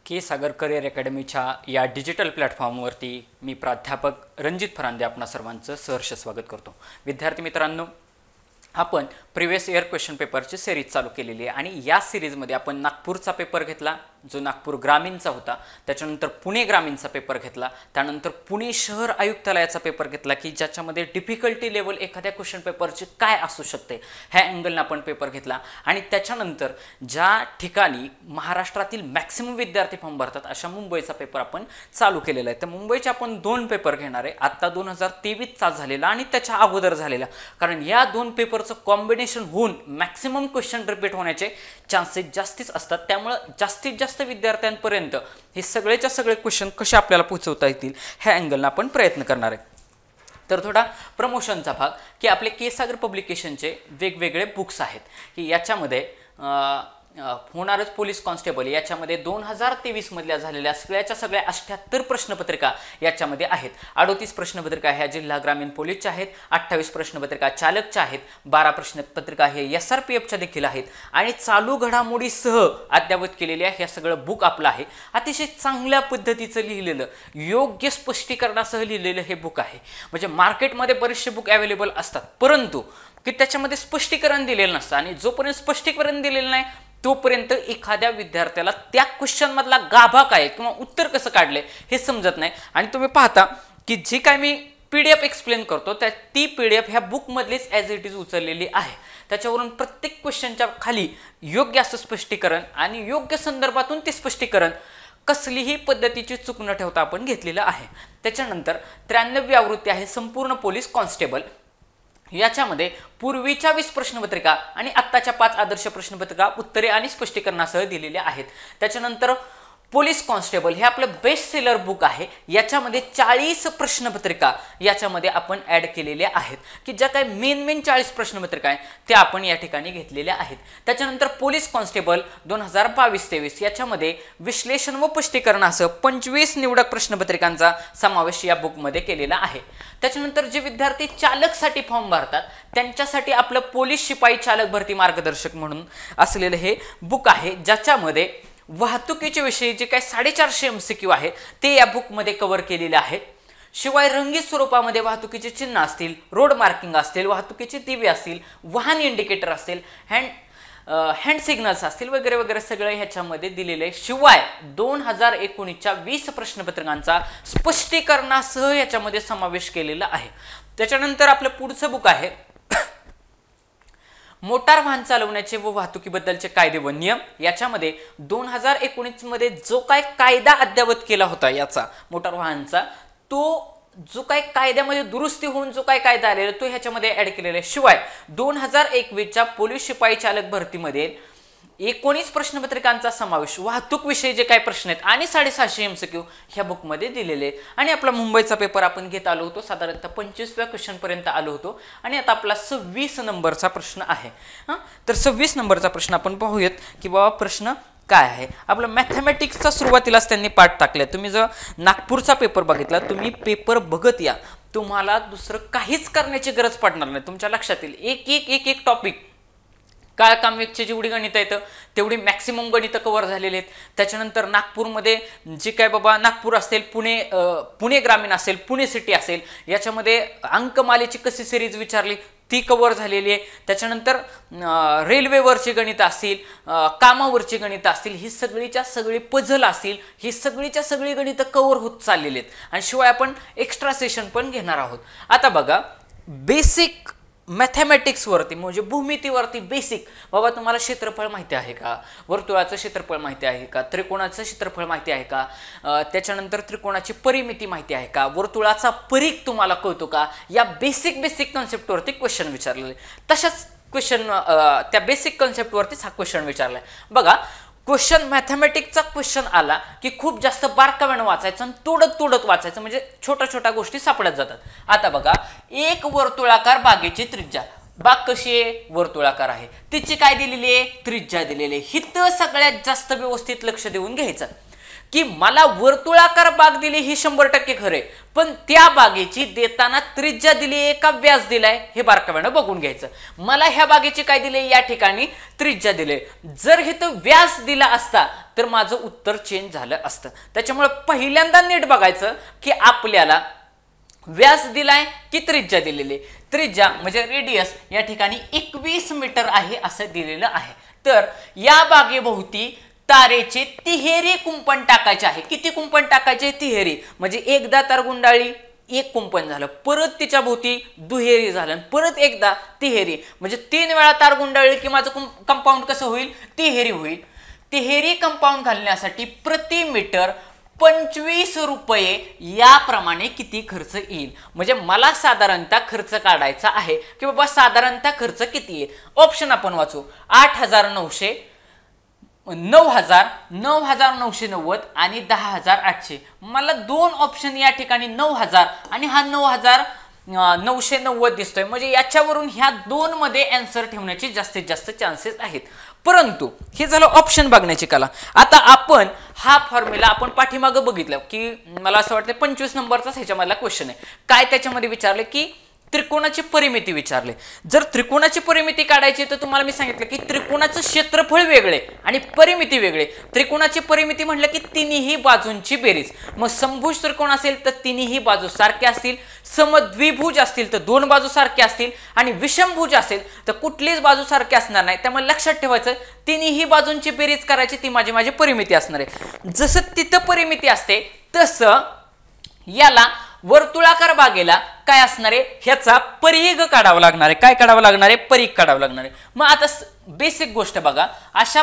के सागर career अकॅडमीच्या या digital प्लॅटफॉर्मवरती मी प्राध्यापक रणजित फरांदे आपणा सर्वांचं सहर्ष स्वागत करतो। विद्यार्थी मित्रांनो, आपण प्रिवियस इयर क्वेश्चन पेपरची सिरीज चालू केलेली आहे आणि या सिरीजमध्ये आपण नागपूरचा पेपर घेतला जो नागपूर ग्रामीणचा होता, त्याच्यानंतर पुणे ग्रामीणचा पेपर घेतला, त्यानंतर पुणे शहर आयुक्तालयाचा पेपर घेतला की ज्याच्यामध्ये डिफिकल्टी लेवल एखाद्या क्वेश्चन पेपरची काय असू शकते ह्या अँगलने आपण पेपर घेतला आणि त्याच्यानंतर ज्या ठिकाणी महाराष्ट्रातील मॅक्सिमम विद्यार्थी फॉर्म भरतात अशा मुंबईचा पेपर आपण चालू केलेला आहे। तर मुंबईचे आपण दोन पेपर घेणार आहे, आता 2023 चा झालेला आणि त्याच्या अगोदर झालेला, कारण या दोन पेपरचं कॉम्बिनेशन होऊन मॅक्सिमम क्वेश्चन रिपीट होण्याचे चान्सेस जास्तीच असतात। त्यामुळे जास्तीत जास्त विद्यार्थ्यांपर्यंत हे सगळेच्या सगळे क्वेश्चन कसे आपल्याला पोहोचवता येतील ह्या अँगलने आपण प्रयत्न करणार आहे। तर थोडा प्रमोशनचा भाग की आपले के सागर पब्लिकेशनचे वेगवेगळे बुक्स आहेत की याच्यामध्ये होणारच पोलीस कॉन्स्टेबल याच्यामध्ये 2023 मधल्या झालेल्या सगळ्याच्या सगळ्या 78 प्रश्नपत्रिका याच्यामध्ये आहेत। 38 प्रश्नपत्रिका ह्या जिल्हा ग्रामीण पोलीसच्या आहेत, 28 प्रश्नपत्रिका चालकच्या आहेत, 12 प्रश्नपत्रिका हे SRPFच्या देखील आहेत आणि चालू घडामोडीसह अद्ययावत केलेल्या हे सगळं बुक आपलं आहे। अतिशय चांगल्या पद्धतीचं लिहिलेलं, योग्य स्पष्टीकरणासह लिहिलेलं हे बुक आहे। म्हणजे मार्केटमध्ये बरेचसे बुक अवेलेबल असतात परंतु की त्याच्यामध्ये स्पष्टीकरण दिलेलं नसतं आणि जोपर्यंत स्पष्टीकरण दिलेलं नाही तोपर्यंत एखाद्या विद्यार्थ्याला त्या क्वेश्चन मधला गाभा काय किंवा उत्तर कसं काढले हे समजत नाही। आणि तुम्ही पाहता की जे काय मी PDF एक्सप्लेन करतो त्या ती PDF ह्या बुक मधलीच ॲज इट इज उचललेली आहे। त्याच्यावरून प्रत्येक क्वेश्चनच्या खाली योग्य असं स्पष्टीकरण आणि योग्य संदर्भातून ते स्पष्टीकरण कसलीही पद्धतीची चूक न ठेवता आपण घेतलेलं आहे। त्याच्यानंतर 93वी आवृत्ती आहे संपूर्ण पोलीस कॉन्स्टेबल, याच्यामध्ये पूर्वीच्या 20 प्रश्नपत्रिका आणि आत्ताच्या 5 आदर्श प्रश्नपत्रिका उत्तरे आणि स्पष्टीकरणासह दिलेल्या आहेत। त्याच्यानंतर पोलीस कॉन्स्टेबल हे आपलं बेस्ट सेलर बुक आहे, याच्यामध्ये 40 प्रश्नपत्रिका याच्यामध्ये आपण ॲड केलेल्या आहेत की ज्या काही मेन 40 प्रश्नपत्रिका आहे त्या आपण या ठिकाणी घेतलेल्या आहेत। त्याच्यानंतर पोलीस कॉन्स्टेबल 2022-23 याच्यामध्ये विश्लेषण व स्पष्टीकरणासह 25 निवडक प्रश्नपत्रिकांचा समावेश या बुकमध्ये केलेला आहे। त्याच्यानंतर जे विद्यार्थी चालकसाठी फॉर्म भरतात त्यांच्यासाठी आपलं पोलीस शिपाई चालक भरती मार्गदर्शक म्हणून असलेलं हे बुक आहे, ज्याच्यामध्ये वाहतुकीच्या विषयी जे काही 450 MCQ आहे ते या बुकमध्ये कव्हर केलेले आहेत। शिवाय रंगीत स्वरूपामध्ये वाहतुकीचे चिन्ह असतील, रोड मार्किंग असतील, वाहतुकीचे दिवे असतील, वाहन इंडिकेटर असतील, हँड सिग्नल्स असतील वगैरे वगैरे सगळे ह्याच्यामध्ये दिलेले। शिवाय 2019च्या 20 प्रश्नपत्रिकांचा स्पष्टीकरणासह याच्यामध्ये समावेश केलेला आहे। त्याच्यानंतर आपलं पुढचं बुक आहे मोटार वाहन चालवण्याचे व वाहतुकीबद्दलचे कायदे व नियम, याच्यामध्ये 2019 मध्ये जो काय कायदा अद्ययावत केला होता याचा मोटार वाहनचा, तो जो काही कायद्यामध्ये दुरुस्ती होऊन जो काही कायदा आलेला तो ह्याच्यामध्ये ऍड केलेला आहे। शिवाय 2021च्या पोलीस शिपाई चालक भरतीमध्ये 19 प्रश्नपत्रिकांचा समावेश वाहतूक विषयी जे काही प्रश्न आहेत आणि 750 MCQ ह्या बुकमध्ये दिलेले। आणि आपला मुंबईचा पेपर आपण घेत आलो होतो, साधारणतः 25व्या क्वेश्चन पर्यंत आलो होतो आणि आता आपला 26 नंबरचा प्रश्न आहे। तर 26 नंबरचा प्रश्न आपण पाहूयात की बाबा प्रश्न काय आहे। आपलं मॅथमॅटिक्सचा सुरुवातीलाच त्यांनी पाठ टाकले। तुम्ही जर नागपूरचा पेपर बघितला, तुम्ही पेपर बघत या, तुम्हाला दुसरं काहीच करण्याची गरज पडणार नाही। तुमच्या लक्षात येईल एक टॉपिक काळ कामवेगची जेवढी गणित आहेत तेवढी मॅक्सिमम गणित कव्हर झालेले आहेत। त्याच्यानंतर नागपूरमध्ये जे काय बाबा नागपूर असेल, पुणे ग्रामीण असेल, पुणे सिटी असेल, याच्यामध्ये अंकमालेची कशी सिरीज विचारली ती कव्हर झालेली आहे। त्याच्यानंतर रेल्वेवरची गणित असतील, कामावरची गणित असतील, ही सगळीच्या सगळी पझल असतील, ही सगळीच्या सगळी गणित कव्हर होत चाललेली आहेत आणि शिवाय आपण एक्स्ट्रा सेशन पण घेणार आहोत। आता बघा बेसिक मॅथमॅटिक्स वरती म्हणजे भूमितीवरती बेसिक, बाबा तुम्हाला क्षेत्रफळ माहिती आहे का, वर्तुळाचं क्षेत्रफळ माहिती आहे का, त्रिकोणाचं क्षेत्रफळ माहिती आहे का, त्याच्यानंतर त्रिकोणाची परिमिती माहिती आहे का, वर्तुळाचा परिघ तुम्हाला कळतो का, या बेसिक कॉन्सेप्टवरती क्वेश्चन विचारलेले। तशाच क्वेश्चन त्या बेसिक कॉन्सेप्टवरतीच हा क्वेश्चन विचारलाय। बघा क्वेश्चन मॅथमॅटिक्सचा क्वेश्चन आला की खूप जास्त बारकाव्यानं वाचायचं आणि तोडत वाचायचं, म्हणजे छोट्या गोष्टी सापडत जातात। आता बघा एक वर्तुळाकार बागेची त्रिज्या, बाग कशी आहे, वर्तुळाकार आहे, तिची काय दिलेली आहे, त्रिज्या दिलेली आहे। हिथं सगळ्यात जास्त व्यवस्थित लक्ष देऊन घ्यायचं, की मला वर्तुळाकार बाग दिली ही 100% खरे, पण त्या बागेची देताना त्रिज्या दिली आहे का व्यास दिलाय हे बारकाव्यानं बघून घ्यायचं. मला ह्या बागेची काय दिले, या ठिकाणी त्रिज्या दिले. जर हे तर व्यास दिला असता तर माझं उत्तर चेंज झालं असतं. त्याच्यामुळे पहिल्यांदा नीट बघायचं की आपल्याला व्यास दिलाय की त्रिज्या दिलेली. त्रिज्या म्हणजे रेडियस या ठिकाणी 21 मीटर आहे असं दिलेलं आहे. तर या बागेभोवती तारेचे तिहेरी कुंपण टाकायचे आहे. किती कुंपण टाकायचे, तिहेरी. म्हणजे एकदा तार गुंडाळी, एक कुंपण झालं, परत तिच्या भोवती दुहेरी झालं, परत एकदा तिहेरी, म्हणजे 3 वेळा तार गुंडाळली की माझं कंपाऊंड कसं होईल, तिहेरी होईल. तिहेरी कंपाऊंड घालण्यासाठी प्रति मीटर 25 रुपये याप्रमाणे किती खर्च येईल. म्हणजे मला साधारणतः खर्च काढायचा आहे की बाबा साधारणतः खर्च किती येईल. ऑप्शन आपण वाचू. 8,900, 9,000, 9,990 आणि 10,800. मला दोन ऑप्शन या ठिकाणी 9,000 आणि हा 9,990 दिसतोय. म्हणजे याच्यावरून ह्या दोन मध्ये आन्सर ठेवण्याचे जास्तीत जास्त चान्सेस आहेत. परंतु हे झालं ऑप्शन बघण्याची कला. आता आपण हा फॉर्म्युला आपण पाठीमागं बघितलं की मला असं वाटतं 25 नंबरचाच ह्याच्यामधला क्वेश्चन आहे. काय त्याच्यामध्ये विचारले की त्रिकोणाची परिमिती विचारले. जर त्रिकोणाची परिमिती काढायची तर तुम्हाला मी सांगितलं की त्रिकोणाचं क्षेत्रफळ वेगळे आणि परिमिती वेगळे. त्रिकोणाची परिमिती म्हटलं की तिन्ही बाजूंची बेरीज. मग समभुज त्रिकोण असेल तर तिन्ही बाजू सारख्या असतील, समद्विभुज असतील तर दोन बाजू सारख्या असतील, आणि विषमभुज असेल तर कुठलीच बाजू सारखी असणार नाही. त्यामुळे लक्षात ठेवायचं तिन्ही बाजूंची बेरीज करायची, ती माझी परिमिती असणार आहे. जसं तिथं परिमिती असते तसं याला वर्तुळाकार बागेला काय असणार आहे, ह्याचा परिघ काढावा लागणार आहे. काय काढावं लागणार आहे, परिघ काढावं लागणार आहे. मग आता बेसिक गोष्ट बघा, अशा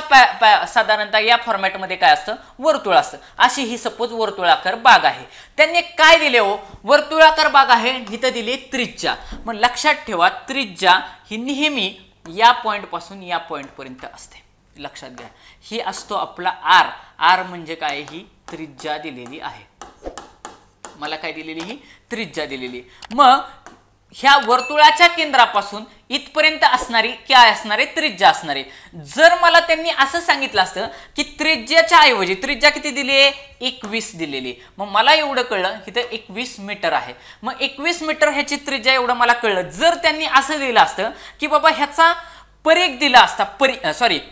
साधारणतः या फॉर्मॅटमध्ये काय असतं, वर्तुळ असतं. अशी ही सपोज वर्तुळाकार बाग आहे. त्यांनी काय दिले हो, वर्तुळाकार बाग आहे, इथं दिली त्रिज्या. मग लक्षात ठेवा त्रिज्या ही नेहमी या पॉइंट पासून या पॉइंट पर्यंत असते. लक्षात घ्या, ही असतो आपला आर. आर म्हणजे काय, ही त्रिज्या दिलेली आहे. मला काय दिलेली, ही त्रिज्या दिलेली. मग ह्या वर्तुळाच्या केंद्रापासून इथपर्यंत असणारी काय असणार आहे, त्रिज्या असणार आहे. जर मला त्यांनी असं सांगितलं असतं की त्रिज्याच्या ऐवजी त्रिज्या किती दिली आहे, 21 दिलेली. मग मला एवढं कळलं की ते 21 मीटर आहे. मग 21 मीटर ह्याची त्रिज्या एवढं मला कळलं. जर त्यांनी असं दिलं असतं की बाबा ह्याचा परिघ दिला असता,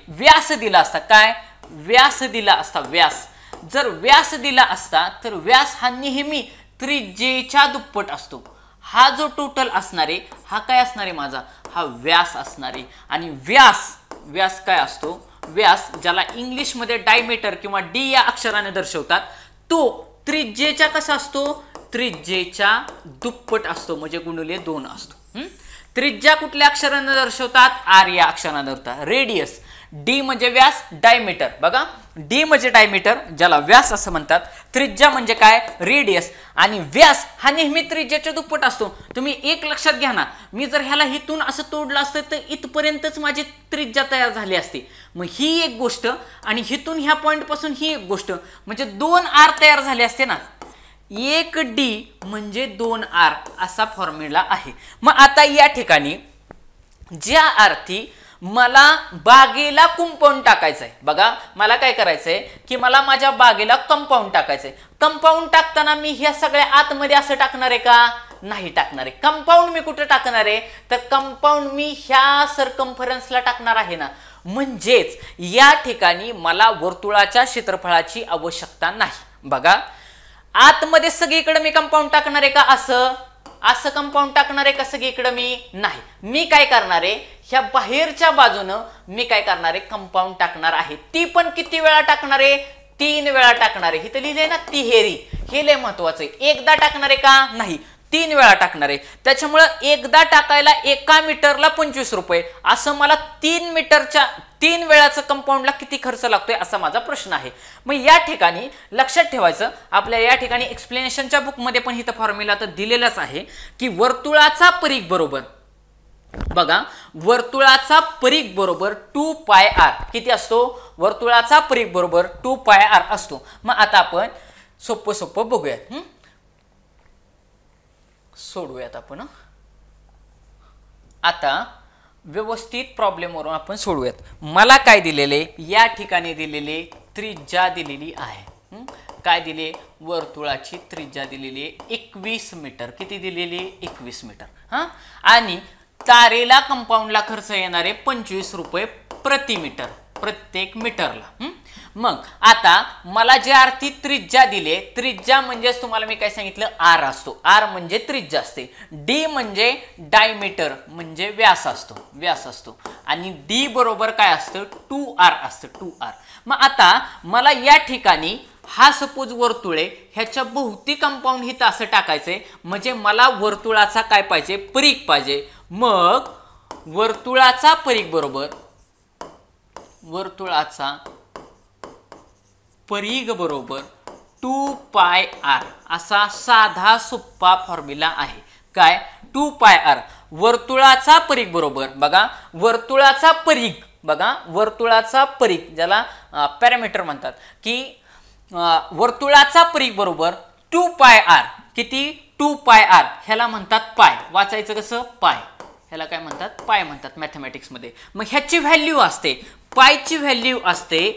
व्यास दिला असता, काय व्यास दिला असता, व्यास. जर व्यास दिला असता तर व्यास हा नेहमी त्रिज्येच्या दुप्पट असतो. हा जो टोटल असणार आहे हा काय असणार आहे, माझा हा व्यास असणार आहे. आणि व्यास काय असतो, व्यास ज्याला इंग्लिश मध्ये डायमीटर किंवा डी या अक्षराने दर्शवतात, तो त्रिज्येच्या कसा असतो, त्रिज्येच्या दुप्पट असतो, म्हणजे गुणिले 2 असतो. त्रिज्या कुठल्या अक्षराने दर्शवतात, आर या अक्षराने दर्शवतात. रेडियस, डी म्हणजे व्यास, डायमीटर बघा, डी म्हणजे डायमीटर ज्याला व्यास असं म्हणतात, त्रिज्या म्हणजे काय, रेडियस. आणि व्यास हा नेहमी त्रिज्याच्या दुप्पट असतो. तुम्ही एक लक्षात घ्या ना, मी जर ह्याला हिथून असं तोडलं असतं तर इथपर्यंतच माझी त्रिज्या तयार झाली असती. मग ही एक गोष्ट, आणि हिथून ह्या पॉइंट पासून ही एक गोष्ट, म्हणजे 2 आर तयार झाले असते ना. 1 डी म्हणजे 2 आर असा फॉर्म्युला आहे. मग आता या ठिकाणी ज्या अर्थी मला बागेला कंपाऊंड टाकायचंय, बघा मला काय करायचंय की मला माझ्या बागेला कंपाऊंड टाकायचंय. कंपाऊंड टाकताना मी ह्या सगळ्या आतमध्ये असं टाकणार आहे का, नाही टाकणार आहे. कंपाऊंड मी कुठे टाकणार आहे, तर कंपाऊंड मी ह्या सर्कम्फरन्सला टाकणार आहे ना. म्हणजेच या ठिकाणी मला वर्तुळाच्या क्षेत्रफळाची आवश्यकता नाही. बघा आतमध्ये सगळीकडे मी कंपाऊंड टाकणार आहे का, असं कंपाऊंड टाकणार आहे का सगळीकडे, मी नाही. मी काय करणार आहे, ह्या बाहेरच्या बाजूनं मी काय करणार आहे, कंपाऊंड टाकणार आहे. ती पण किती वेळा टाकणार आहे, 3 वेळा टाकणार आहे. इथं लिहिलंय ना तिहेरी, हे लय महत्वाचं आहे. एकदा टाकणार आहे का, नाही, 3 वेळा टाकणार आहे. त्याच्यामुळे एकदा टाकायला 1 मीटरला 25 रुपये, असं मला 3 वेळाचं कंपाऊंडला किती खर्च लागतोय असा माझा प्रश्न आहे. मग या ठिकाणी लक्षात ठेवायचं, आपल्या या ठिकाणी एक्सप्लेनेशनच्या बुकमध्ये पण इथं फॉर्म्युला तर दिलेलाच आहे की वर्तुळाचा परिघ बरोबर, बघा वर्तुळाचा परिघ बरोबर 2 पाय आर किती असतो, वर्तुळाचा परिघ बरोबर 2 पाय आर असतो. मग आता आपण सोपं बघूया, सोडूयात आपण. आता व्यवस्थित प्रॉब्लेमवरून आपण सोडूयात. मला काय दिलेले, या ठिकाणी दिलेले त्रिज्या दिलेली आहे. काय दिले, वर्तुळाची त्रिज्या दिलेली आहे 21 मीटर. किती दिलेली आहे, 21 मीटर. हां, आणि तारेला कंपाऊंडला खर्च येणारे 25 रुपये प्रति मीटर, प्रत्येक मीटरला. मग आता मला जे आरती त्रिज्या दिले, त्रिज्या म्हणजेच तुम्हाला मी काय सांगितलं, आर असतो. आर म्हणजे त्रिज्या असते. डी म्हणजे डायमीटर म्हणजे व्यास असतो, व्यास असतो. आणि डी बरोबर काय असतं, 2r असतं, 2r. मग आता मला या ठिकाणी हा सपोज वर्तुळ आहे, ह्याच्या भोवती कंपाऊंड हिथं असं टाकायचंय, म्हणजे मला वर्तुळाचा काय पाहिजे, परिघ पाहिजे. मग वर्तुळाचा परिघ बरोबर, वर्तुळाचा परिघ बरोबर 2πr असा साधा सोप्पा फॉर्म्युला आहे. काय, 2πr. वर्तुळाचा परिघ बरोबर, बघा वर्तुळाचा परिघ, बघा वर्तुळाचा परिघ ज्याला पॅरामीटर म्हणतात, की वर्तुळाचा परिघ बरोबर 2πr. किती, 2πr. ह्याला म्हणतात पाय. वाचायचं कसं, पाय. ह्याला काय म्हणतात, पाय म्हणतात मॅथमॅटिक्स मध्ये. मग ह्याची व्हॅल्यू असते, पायची व्हॅल्यू असते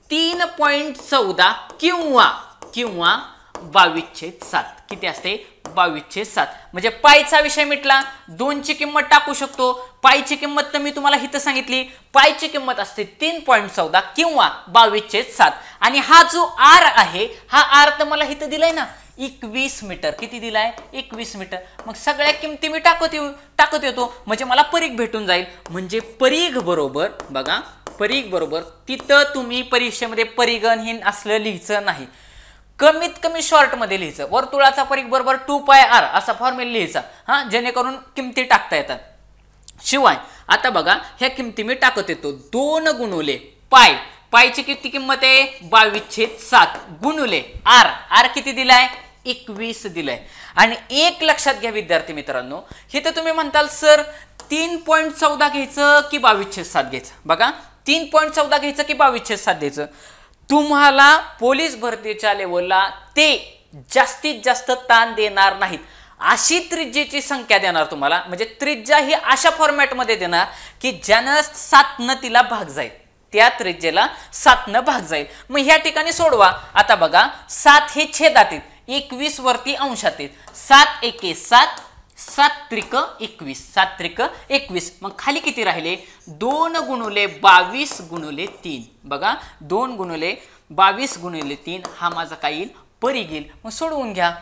3.14 किंवा 22/7. किती असते, 22/7. म्हणजे पायचा विषय मिटला. 2ची किंमत टाकू शकतो. पायची किंमत तर मी तुम्हाला इथं सांगितली, पायची किंमत असते 3.14 किंवा 22/7. आणि हा जो आर आहे, हा आर तर मला इथं दिलाय ना 21 मीटर. किती दिलाय, 21 मीटर. मग सगळ्या किमती मी टाकत येतो, म्हणजे मला परिघ भेटून जाईल. म्हणजे परिघ बरोबर, बघा परिघ बरोबर, तिथं तुम्ही परीक्षेमध्ये परिगणहीन असलं लिहायचं नाही, कमीत कमी शॉर्ट मध्ये लिहायचं. वर्तुळाचा परिघ बरोबर 2πr असा फॉर्म्युला लिहायचा, हा, जेणेकरून किमती टाकता येतात. शिवाय आता बघा ह्या किमती मी टाकत येतो. 2 गुणुले पाय, पायची किती किंमत आहे, 22/7 गुणुले आर, आर किती दिलाय, 21 दिलाय. आणि एक लक्षात घ्या विद्यार्थी मित्रांनो, हे तर तुम्ही म्हणताल सर 3.14 घ्यायचं की 22/7 घ्यायचं. बघा 3.14 घ्यायचं की 22/7 घ्यायचं. तुम्हाला पोलीस भरतीच्या लेवलला ते जास्तीत जास्त ताण देणार नाहीत. अशी त्रिज्येची संख्या देणार तुम्हाला, म्हणजे त्रिज्या ही अशा फॉर्मॅटमध्ये देणार की ज्यानं 7 तिला भाग जाईल, त्या त्रिज्येला 7 भाग जाईल. मग ह्या ठिकाणी सोडवा. आता बघा 7 हे छेदात आहेत, 21 वरती अंशात आहेत. 7 एके 7, 7 त्रिक 21, 7 त्रिक 21. मग खाली किती राहिले, 2 गुणुले 22 गुणुले 3. बघा 2 गुणुले 22 गुणुले 3 हा माझा काय येईल, परिघ येईल. मग सोडवून घ्या.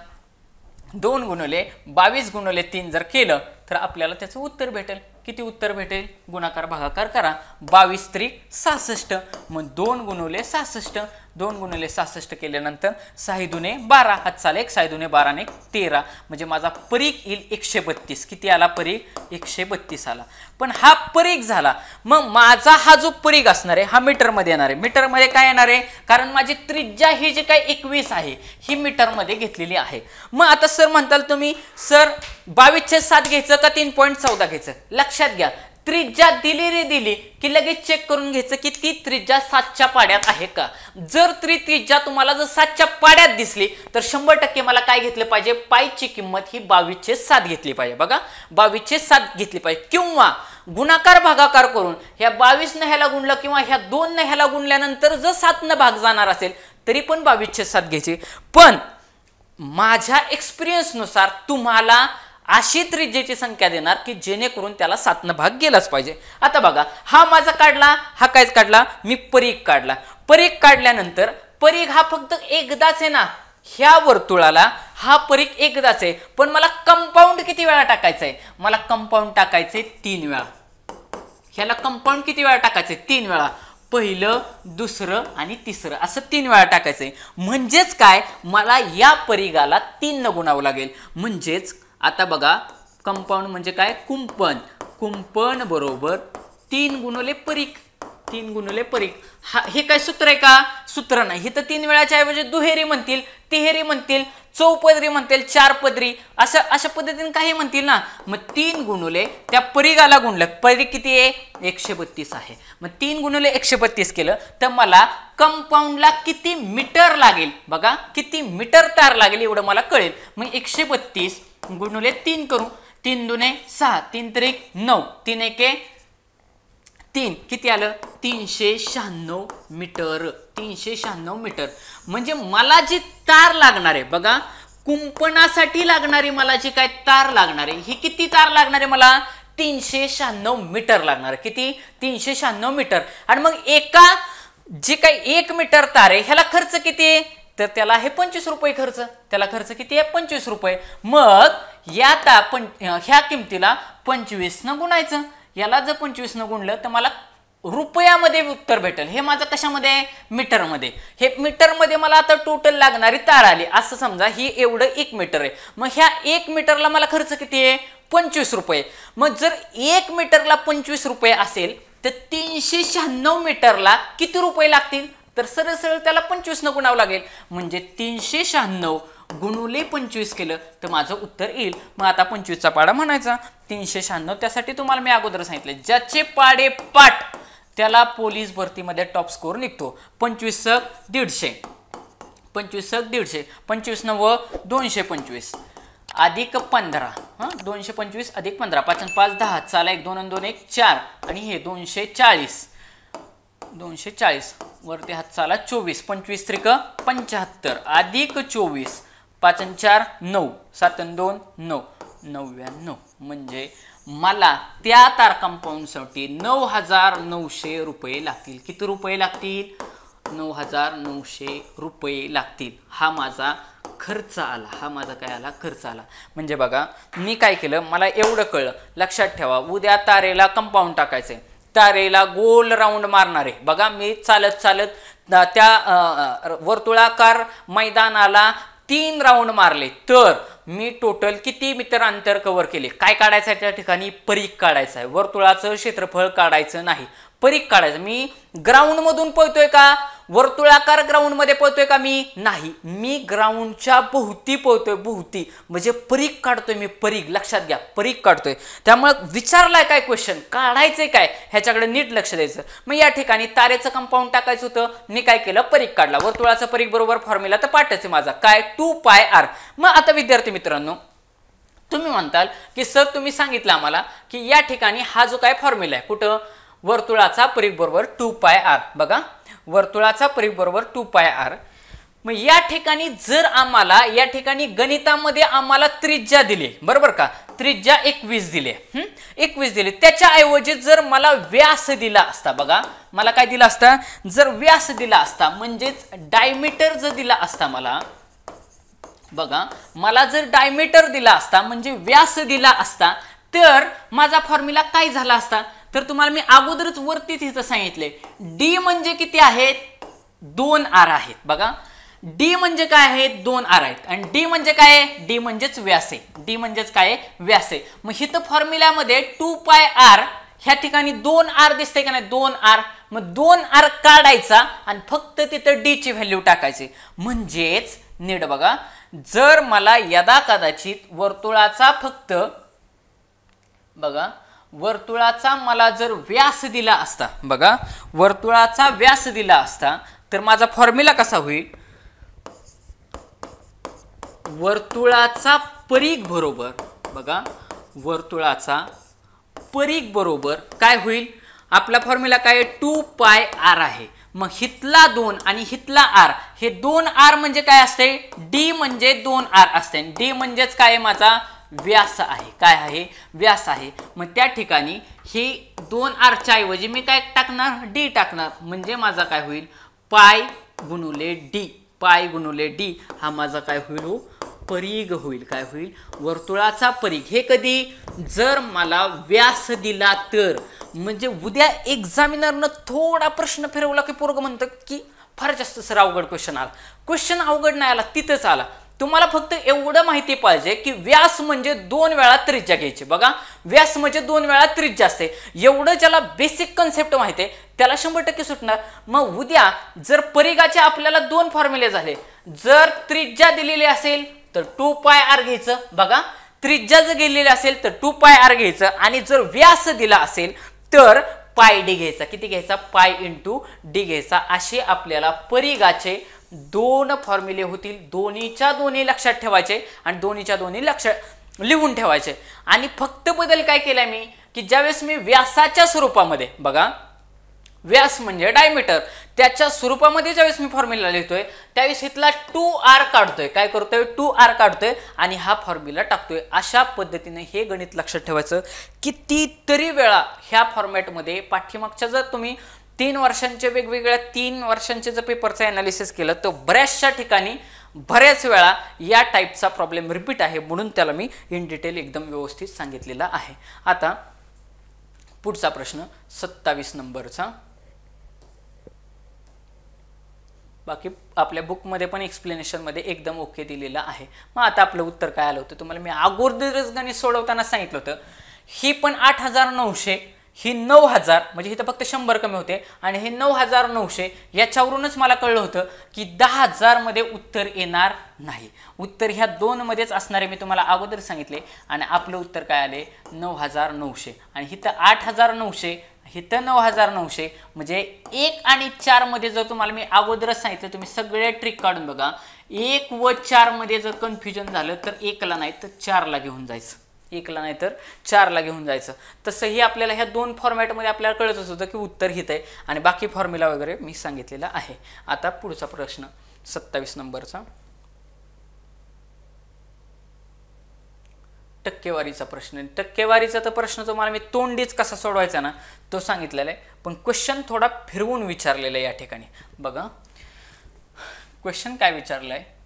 2 गुणुले 22 गुणुले 3 जर केलं तर आपल्याला त्याचं उत्तर भेटेल. किती उत्तर भेटेल, गुणाकार भागाकार करा. 22 त्रिक 66. मग 2 गुणुले 66, 2 गुणुले 66 केल्यानंतर 6 दुने 12, हात चाल 1, 6 दुने 12 ने 13. म्हणजे माझा परिघ येईल 132. किती आला परिघ, 132 आला. पण हा परिघ झाला. मग माझा हा जो परिघ असणार आहे हा मीटरमध्ये येणार आहे. मीटरमध्ये काय येणार आहे, कारण माझी त्रिज्या ही जी काय 21 आहे ही मीटरमध्ये घेतलेली आहे. मग आता सर म्हणताल तुम्ही, सर 22/7 घ्यायचं का 3.14 घ्यायचं. लक्षात घ्या, त्रिज्या दिली की लगेच चेक करून घ्यायचं की ती त्रिज्या 7च्या पाड्यात आहे का. जर त्रिज्या तुम्हाला जर 7च्या पाड्यात दिसली तर 100% मला काय घेतलं पाहिजे, पायची किंमत ही 22/7 घेतली पाहिजे. बघा 22/7 घेतली पाहिजे. किंवा गुणाकार भागाकार करून ह्या 22 ने ह्याला गुणलं किंवा ह्या 2 ने ह्याला गुणल्यानंतर जर 7 ने भाग जाणार असेल तरी पण 22/7 घ्यायची. पण माझ्या एक्सपिरियन्स नुसार तुम्हाला अशी त्रिज्येची संख्या देणार की जेणेकरून त्याला 7 भाग गेलाच पाहिजे. आता बघा हा माझा काढला, हा कायच काढला, मी परिघ काढला. परिघ काढल्यानंतर परिघ हा फक्त एकदाच आहे ना, ह्या वर्तुळाला हा परिघ एकदाच आहे. पण मला कंपाऊंड किती वेळा टाकायचं आहे, मला कंपाऊंड टाकायचंय 3 वेळा. ह्याला कंपाऊंड किती वेळा टाकायचंय, 3 वेळा. पहिलं, दुसरं आणि तिसरं असं 3 वेळा टाकायचंय. म्हणजेच काय, मला या परिघाला 3 न गुणावं लागेल. म्हणजेच आता बघा कंपाऊंड म्हणजे काय, कुंपण. कुंपण बरोबर 3 गुणिले परिघ, 3 गुणिले परिघ. हे काय सूत्र आहे का, सूत्र नाही. हे तर 3 वेळाच्या ऐवजी दुहेरी म्हणतील, तिहेरी म्हणतील, चौपदरी म्हणतील, 4 पदरी, अशा पद्धतीने काही म्हणतील ना. मग 3 गुणिले त्या परिघाला गुणलं, परिघ किती आहे 132 आहे. मग 3 गुणिले 132 केलं तर मला कंपाऊंडला किती मीटर लागेल, बघा किती मीटर तार लागेल एवढं मला कळेल. मग 132 गुणिले 3 करू. 3 दुने 6, 3 त्रिक 9, 3 एके 3, किती आलं 396 मीटर. 396 मीटर म्हणजे मला जी तार लागणार आहे बघा, कुंपणासाठी लागणारी मला जी काय तार लागणार आहे, ही किती तार लागणार आहे मला? 396 मीटर लागणार. किती? 396 मीटर. आणि मग एका जी काही 1 मीटर तार आहे ह्याला खर्च किती आहे? तर त्याला आहे 25 रुपये खर्च. त्याला खर्च किती आहे? 25 रुपये. मग ह्या किमतीला 25 न गुणायचं. याला जर 25 न गुणलं तर मला रुपयामध्ये उत्तर भेटेल. हे माझं कशामध्ये? मीटरमध्ये. हे मीटरमध्ये मला आता टोटल लागणारी तार आली. असं समजा ही एवढं 1 मीटर आहे. मग ह्या 1 मीटरला मला खर्च किती आहे? 25 रुपये. मग जर 1 मीटरला 25 रुपये असेल तर 396 मीटरला किती रुपये लागतील? तर सरळ सरळ त्याला 25 न गुणावं लागेल. म्हणजे 396 गुणुले 25 केलं तर माझं उत्तर येईल. मग आता 25चा पाडा म्हणायचा. 396 त्यासाठी तुम्हाला मी अगोदर सांगितलं, ज्याचे पाडे पाठ त्याला पोलीस भरतीमध्ये टॉप स्कोर निघतो. 25 × 150, 25 × 150, 25 9 225 अधिक 15, 225 अधिक 15, 5 × 5 10, चाला 1 2 आणि 2 1 4 आणि हे 240, 240 वरती हात चाला 24, 25 त्रिक 75 अधिक 24, 5 आणि 4 9, 7 आणि 2 9, 99. म्हणजे मला त्या तार कंपाऊंडसाठी 9,900 रुपये लागतील. किती रुपये लागतील? 9,900 रुपये लागतील. हा माझा खर्च आला. हा माझा काय आला? खर्च आला. म्हणजे बघा मी काय केलं, मला एवढं कळलं. लक्षात ठेवा, उद्या तारेला कंपाऊंड टाकायचंय, तारेला गोल राऊंड मारणारे. बघा मी चालत चालत त्या वर्तुळाकार मैदानाला 3 राऊंड मारले तर मी टोटल किती मीटर अंतर कव्हर केले? काय काढायचं आहे त्या ठिकाणी? परीघ काढायचं आहे. वर्तुळाचं क्षेत्रफळ काढायचं नाही, परीघ काढायचं. मी ग्राउंड मधून पळतोय का? वर्तुळाकार ग्राउंड मध्ये पळतोय का? मी नाही, मी ग्राउंडच्या भोवती पळतोय. भोवती म्हणजे परीघ काढतोय मी. परीघ लक्षात घ्या, परीघ काढतोय. त्यामुळे विचारलाय काय क्वेश्चन, काढायचंय काय ह्याच्याकडे नीट लक्ष द्यायचं. मग या ठिकाणी तारेचं कंपाऊंड टाकायचं होतं, मी काय केलं? परीघ काढला. वर्तुळाचा परीघ बरोबर फॉर्म्युला तर पाठच आहे माझा, काय? 2πr. मग आता विद्यार्थी मित्रांनो तुम्ही म्हणताल की सर तुम्ही सांगितलं आम्हाला की या ठिकाणी हा जो काय फॉर्म्युला आहे, कुठं? वर्तुळाचा परीघ बरोबर 2πr. बघा वर्तुळाचा परीघ बरोबर 2πr. मग या ठिकाणी जर आम्हाला या ठिकाणी गणितामध्ये आम्हाला त्रिज्या दिली, बरोबर का? त्रिज्या 21 दिली, 21 दिली. त्याच्या ऐवजी जर मला व्यास दिला असता, बघा मला काय दिला असता? जर व्यास दिला असता म्हणजेच डायमीटर जर दिला असता मला, बघा मला जर डायमीटर दिला असता म्हणजे व्यास दिला असता तर माझा फॉर्म्युला काय झाला असता? तर तुम्हाला मी अगोदरच वरती तिथं सांगितले, डी म्हणजे किती आहेत? 2r आहेत. बघा डी म्हणजे काय आहे? 2r आहेत. आणि डी म्हणजे काय आहे? डी म्हणजेच व्यास आहे. डी म्हणजेच काय? व्यास आहे. मग इथं फॉर्म्युल्यामध्ये 2πr ह्या ठिकाणी 2r दिसते का नाही? 2r. मग 2r काढायचा आणि फक्त तिथं डी ची व्हॅल्यू टाकायची. म्हणजेच नीट बघा, जर मला यदा कदाचित वर्तुळाचा फक्त बघा वर्तुळाचा मला जर व्यास दिला असता, बघा वर्तुळाचा व्यास दिला असता तर माझा फॉर्म्युला कसा होईल? वर्तुळाचा परीघ बरोबर, बघा वर्तुळाचा परीघ बरोबर काय होईल? आपला फॉर्म्युला काय? 2πr आहे. मग हितला 2 आणि हितला r, हे 2r म्हणजे काय असते? d म्हणजे 2r असते. d म्हणजेच काय? माझा व्यास आहे. काय आहे? व्यास आहे. मग त्या ठिकाणी हे 2r च्या ऐवजी मी काय टाकणार? d टाकणार. म्हणजे माझा काय होईल? पाय गुणुले d. पाय गुणुले d हा माझा काय होईल? परीघ होईल. काय होईल? वर्तुळाचा परीघ. हे कधी? जर मला व्यास दिला तर. म्हणजे उद्या एक्झामिनरनं थोडा प्रश्न फिरवला की पोरग म्हणतं की फार जास्त सर अवघड क्वेश्चन आला. क्वेश्चन अवघड नाही आला, तिथंच आला. तुम्हाला फक्त एवढं माहिती पाहिजे की व्यास म्हणजे 2 वेळा त्रिज्या घ्यायची. बघा व्यास म्हणजे 2 वेळा त्रिज्या असते. एवढं ज्याला बेसिक कन्सेप्ट माहिती आहे त्याला 100% सुटणार. मग उद्या जर परीघाचे आपल्याला 2 फॉर्म्युले झाले, जर त्रिज्या दिलेली असेल तर 2πr घ्यायचं. बघा त्रिज्या जर गेलेली असेल तर 2πr घ्यायचं आणि जर व्यास दिला असेल तर पाय डी घ्यायचा. किती घ्यायचा? पाय इंटू डी घ्यायचा. असे आपल्याला परीघाचे 2 फॉर्म्युले होतील. दोन्हीच्या दोन्ही लक्षात ठेवायचे आणि दोन्हीच्या दोन्ही लक्षात लिहून ठेवायचे. आणि फक्त बदल काय केलाय मी की ज्यावेळेस मी व्यासाच्या स्वरूपामध्ये, बघा व्यास म्हणजे डायमीटर. त्याच्या स्वरूपामध्ये ज्यावेळेस मी फॉर्म्युला लिहितोय त्यावेळेस इथला 2r काढतोय. काय करतोय? 2r काढतोय आणि हा फॉर्म्युला टाकतोय. अशा पद्धतीने हे गणित लक्षात ठेवायचं. कितीतरी वेळा ह्या फॉर्मॅटमध्ये पाठीमागच्या जर तुम्ही 3 वर्षांचे वेगवेगळ्या 3 वर्षांचे जर पेपरचं ॲनालिसिस केलं तर बऱ्याचशा ठिकाणी बऱ्याच वेळा या टाईपचा प्रॉब्लेम रिपीट आहे, म्हणून त्याला मी इन डिटेल एकदम व्यवस्थित सांगितलेला आहे. आता पुढचा प्रश्न 27 नंबरचा. बाकी आपल्या बुकमध्ये पण एक्सप्लेनेशनमध्ये एकदम ओके दिलेलं आहे. मग आता आपलं उत्तर काय आलं होतं? तुम्हाला मी अगोदरच गणित सोडवताना सांगितलं होतं. ही पण 8900, ही 9000, म्हणजे इथं फक्त 100 कमी होते आणि हे 9900. याच्यावरूनच मला कळलं होतं की 10000 मध्ये उत्तर येणार नाही. उत्तर ह्या 2 मध्येच असणारे मी तुम्हाला अगोदर सांगितले आणि आपलं उत्तर काय आले? 9900. आणि इथं 8900, इथं 9900, म्हणजे 1 आणि 4 मध्ये जर तुम्हाला मी अगोदरच सांगितलं, तुम्ही सगळे ट्रिक काढून बघा. 1 व 4 मध्ये जर कन्फ्युजन झालं तर 1ला नाही तर 4ला घेऊन जायचं. 1ला नाही तर 4ला घेऊन जायचं. तसंही आपल्याला ह्या 2 फॉर्मॅटमध्ये आपल्याला कळतच होतं की उत्तर हित आहे आणि बाकी फॉर्म्युला वगैरे मी सांगितलेला आहे. आता पुढचा प्रश्न 27 नंबरचा. टक्केवारीचा प्रश्न. टक्केवारीचा तर प्रश्न तुम्हाला मी तोंडीच कसा सोडवायचा ना तो सांगितलेला आहे, पण क्वेश्चन थोडा फिरवून विचारलेला आहे या ठिकाणी. बघा क्वेश्चन काय विचारलं आहे.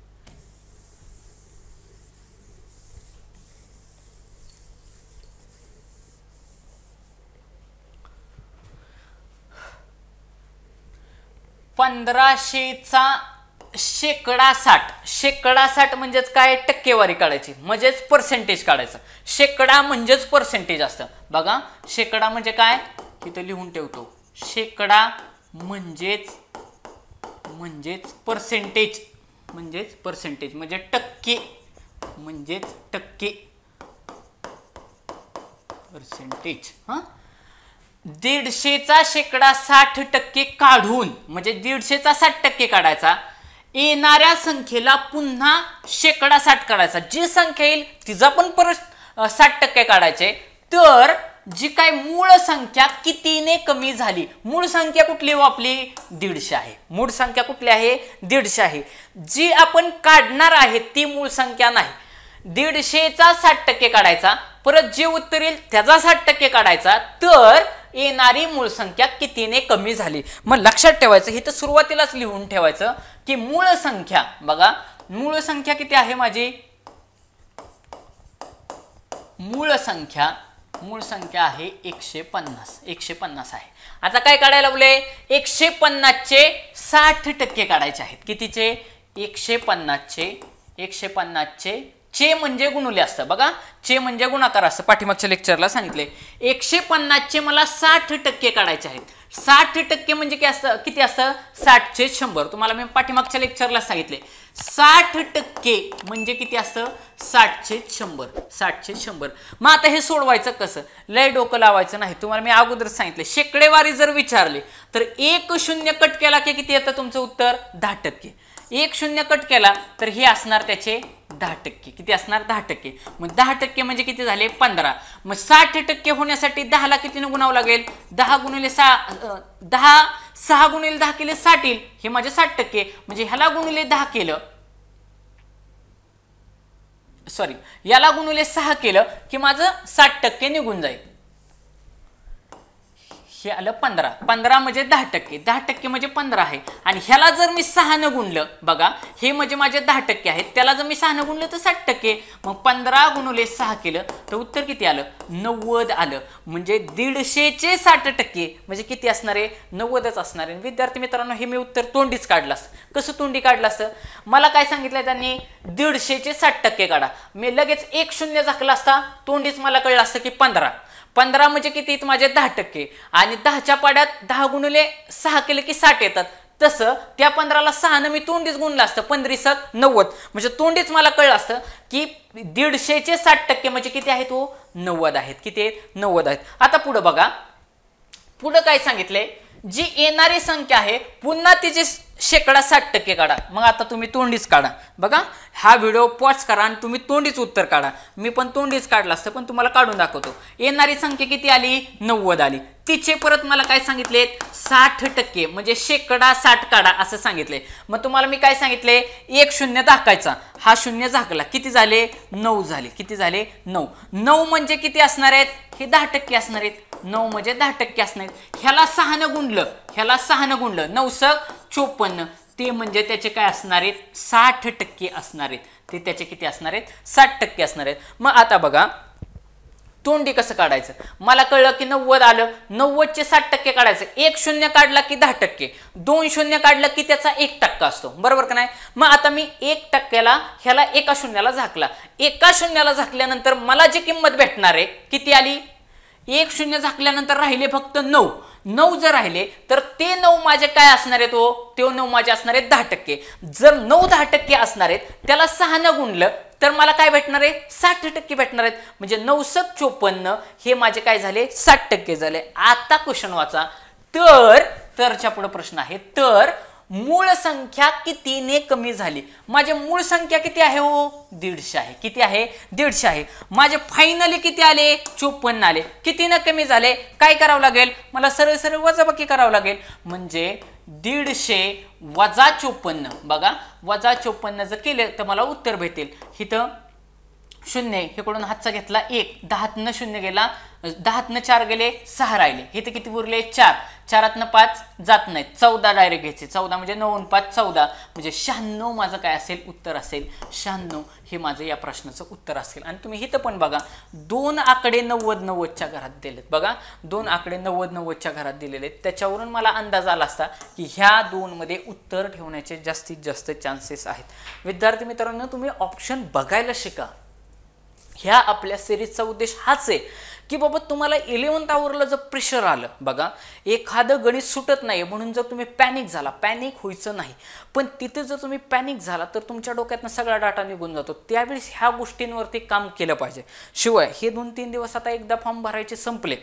चा शेकडा 60. शेकडा 60 म्हणजेच काय? टक्केवारी काढायची, म्हणजेच पर्सेंटेज काढायचं. शेकडा म्हणजेच पर्सेंटेज असतं. बघा शेकडा म्हणजे काय? तिथं लिहून ठेवतो. शेकडा म्हणजेच पर्सेंटेज, म्हणजे टक्के, पर्सेंटेज. 150चा शेकडा 60% काढून, म्हणजे 150चा 60% काढायचा. येणाऱ्या संख्येला पुन्हा शेकडा 60 काढायचा. जी संख्या येईल तिचा पण परत 60% काढायचे. तर जी काय मूळ संख्या कितीने कमी झाली, मूळ संख्या कुठली हो आपली? 150 आहे. मूळ संख्या कुठली आहे? 150 आहे. जी आपण काढणार आहे ती मूळ संख्या नाही. 150चा 60% काढायचा, परत जे उत्तर येईल त्याचा 60% काढायचा. तर येणारी मूळ संख्या कितीने कमी झाली. मग लक्षात ठेवायचं, हे तर सुरुवातीलाच लिहून ठेवायचं की मूळ संख्या. बघा मूळ संख्या किती आहे माझी? मूळ संख्या आहे 150 आहे. आता काय काढायला लावले? 150चे 60% काढायचे आहेत. कितीचे? 150चे चे म्हणजे गुणुले असतं. बघा चे म्हणजे गुणाकार असतं. पाठीमागच्या लेक्चरला सांगितले 150चे मला 60% काढायचे आहेत. 60% म्हणजे काय असतं? किती असतं? 60चे 100. तुम्हाला मी पाठीमागच्या लेक्चरला सांगितले 60% म्हणजे किती असतं? 60चे 100. मग आता हे सोडवायचं कसं? लय डोकं लावायचं नाही. तुम्हाला मी अगोदर सांगितले शेकडेवारी जर विचारली तर 1 कट केला की किती येतं तुमचं उत्तर? 10%. 1 कट केला तर हे असणार त्याचे 10%. किती असणार? 10%. मग 10% म्हणजे किती झाले? 15. मग 60% होण्यासाठी 10ला कितीने गुणावं लागेल? 10 गुणिले 6 गुणिले 10 केले 60 येईल. हे माझे 60%. म्हणजे ह्याला गुणिले 10 केलं, सॉरी याला गुणिले 6 केलं की माझं 60% निघून जाईल. हे आलं 15 म्हणजे 10%. 10% म्हणजे 15 आहे. आणि ह्याला जर मी 6 ने गुणलं, बघा हे म्हणजे माझे 10% आहेत, त्याला जर मी 6 ने गुणलं तर 60%. मग 15 गुणिले 6 केलं तर उत्तर किती आलं? 90 आलं. म्हणजे 150चे 60% म्हणजे किती असणार आहे? 90च असणार आहे. विद्यार्थी मित्रांनो, हे मी उत्तर तोंडीच काढलं असतं. कसं तोंडी काढलं असतं? मला काय सांगितलं त्यांनी? 150चे 60% काढा. मी लगेच 1 झाकला असता, तोंडीच मला कळलं असतं की 15 म्हणजे किती? माझे 10%. आणि 10च्या पाड्यात 10 गुणिले 6 केले की 60 येतात. तसं त्या 15ला 6 ने मी तोंडीच गुणलं असतं. 15 90. म्हणजे तोंडीच मला कळलं असतं की 150चे 60% म्हणजे किती आहेत? 90 आहेत. किती आहेत? 90 आहेत. आता पुढं बघा, पुढं काय सांगितलंय? जी येणारी संख्या आहे पुन्हा तिचे शेकडा 60% काढा. मग आता तुम्ही तोंडीच काढा. बघा हा व्हिडिओ पॉज करा आणि तुम्ही तोंडीच उत्तर काढा. मी पण तोंडीच काढलं असतं पण तुम्हाला काढून दाखवतो. येणारी संख्या किती आली? 90 आली. तिचे परत मला काय सांगितलेत? 60% म्हणजे शेकडा 60 काढा असं सांगितले. मग तुम्हाला मी काय सांगितले? एक शून्य दाखायचा. हा शून्य झाकला. किती झाले? 9 झाले. किती झाले? 9. 9 म्हणजे किती असणार आहेत? हे 10% असणार आहेत. 9 म्हणजे 10% असणार आहेत. ह्याला 6 ने गुणलं. ह्याला 6 ने गुणलं. 9 × 54. ते म्हणजे त्याचे काय असणार आहेत? 60% असणार आहेत. ते त्याचे किती असणार आहेत? 60% असणार आहेत. मग आता बघा तोंडी कसं काढायचं? मला कळलं की 90 आलं. 90 चे 60% काढायचं. एक शून्य काढला की 10%. 2 शून्य काढलं की त्याचा 1% असतो. बरोबर का नाही? मग आता मी 1%ला ह्याला एका शून्याला झाकला. एका शून्याला झाकल्यानंतर मला जी किंमत भेटणार आहे किती आली? एक शून्य झाकल्यानंतर राहिले फक्त 9. 9 जर राहिले तर ते 9 माझे काय असणार आहेत? ते 9 माझे असणार आहेत 10%. जर 9 10% असणार आहेत त्याला 6 ने गुणलं तर मला काय भेटणार आहे? 60% भेटणार आहेत. म्हणजे 9 × 54 हे माझे काय झाले? 60% झाले. आता क्वेश्चन वाचा. तरच्या पुढे प्रश्न आहे. तर मूळ संख्या कितीने कमी झाली? माझे मूळ संख्या किती आहे? 150 आहे. किती आहे? 150 आहे. माझे फायनली किती आले? 54 आले. कितीने कमी झाले? काय करावं लागेल? मला सरळ सरळ वजाबाकी करावं लागेल. म्हणजे 150 वजा 54. बघा वजा 54 जर केले तर मला उत्तर भेटेल. इथं शून्य इकडून हातचा घेतला 1. 10तनं शून्य गेला. 10तनं 4 गेले 6 राहिले. इथे किती उरले? 4. 4तनं 5 जात नाहीत. 14 डायरेक्ट घ्यायचे. 14 म्हणजे 9 × 5 14 म्हणजे 96 माझं काय असेल? उत्तर असेल 96. हे माझं या प्रश्नाचं उत्तर असेल. आणि तुम्ही इथं पण बघा 2 आकडे 90 90च्या घरात दिलेत. बघा 2 आकडे 90 90च्या घरात दिलेले आहेत. त्याच्यावरून मला अंदाज आला असता की ह्या 2 मध्ये उत्तर ठेवण्याचे जास्तीत जास्त चान्सेस आहेत. विद्यार्थी मित्रांनो तुम्ही ऑप्शन बघायला शिका. ह्या आपल्या सिरीजचा उद्देश हाच आहे की बाबा तुम्हाला 11th आवरला जर प्रेशर आलं. बघा एखादं गणित सुटत नाही म्हणून जर तुम्ही पॅनिक झाला. पॅनिक व्हायचं नाही. पण तिथे जर तुम्ही पॅनिक झाला तर तुमच्या डोक्यातनं सगळा डाटा निघून जातो. त्यावेळेस ह्या गोष्टींवरती काम केलं पाहिजे. शिवाय हे 2-3 दिवस आता एकदा फॉर्म भरायचे संपले.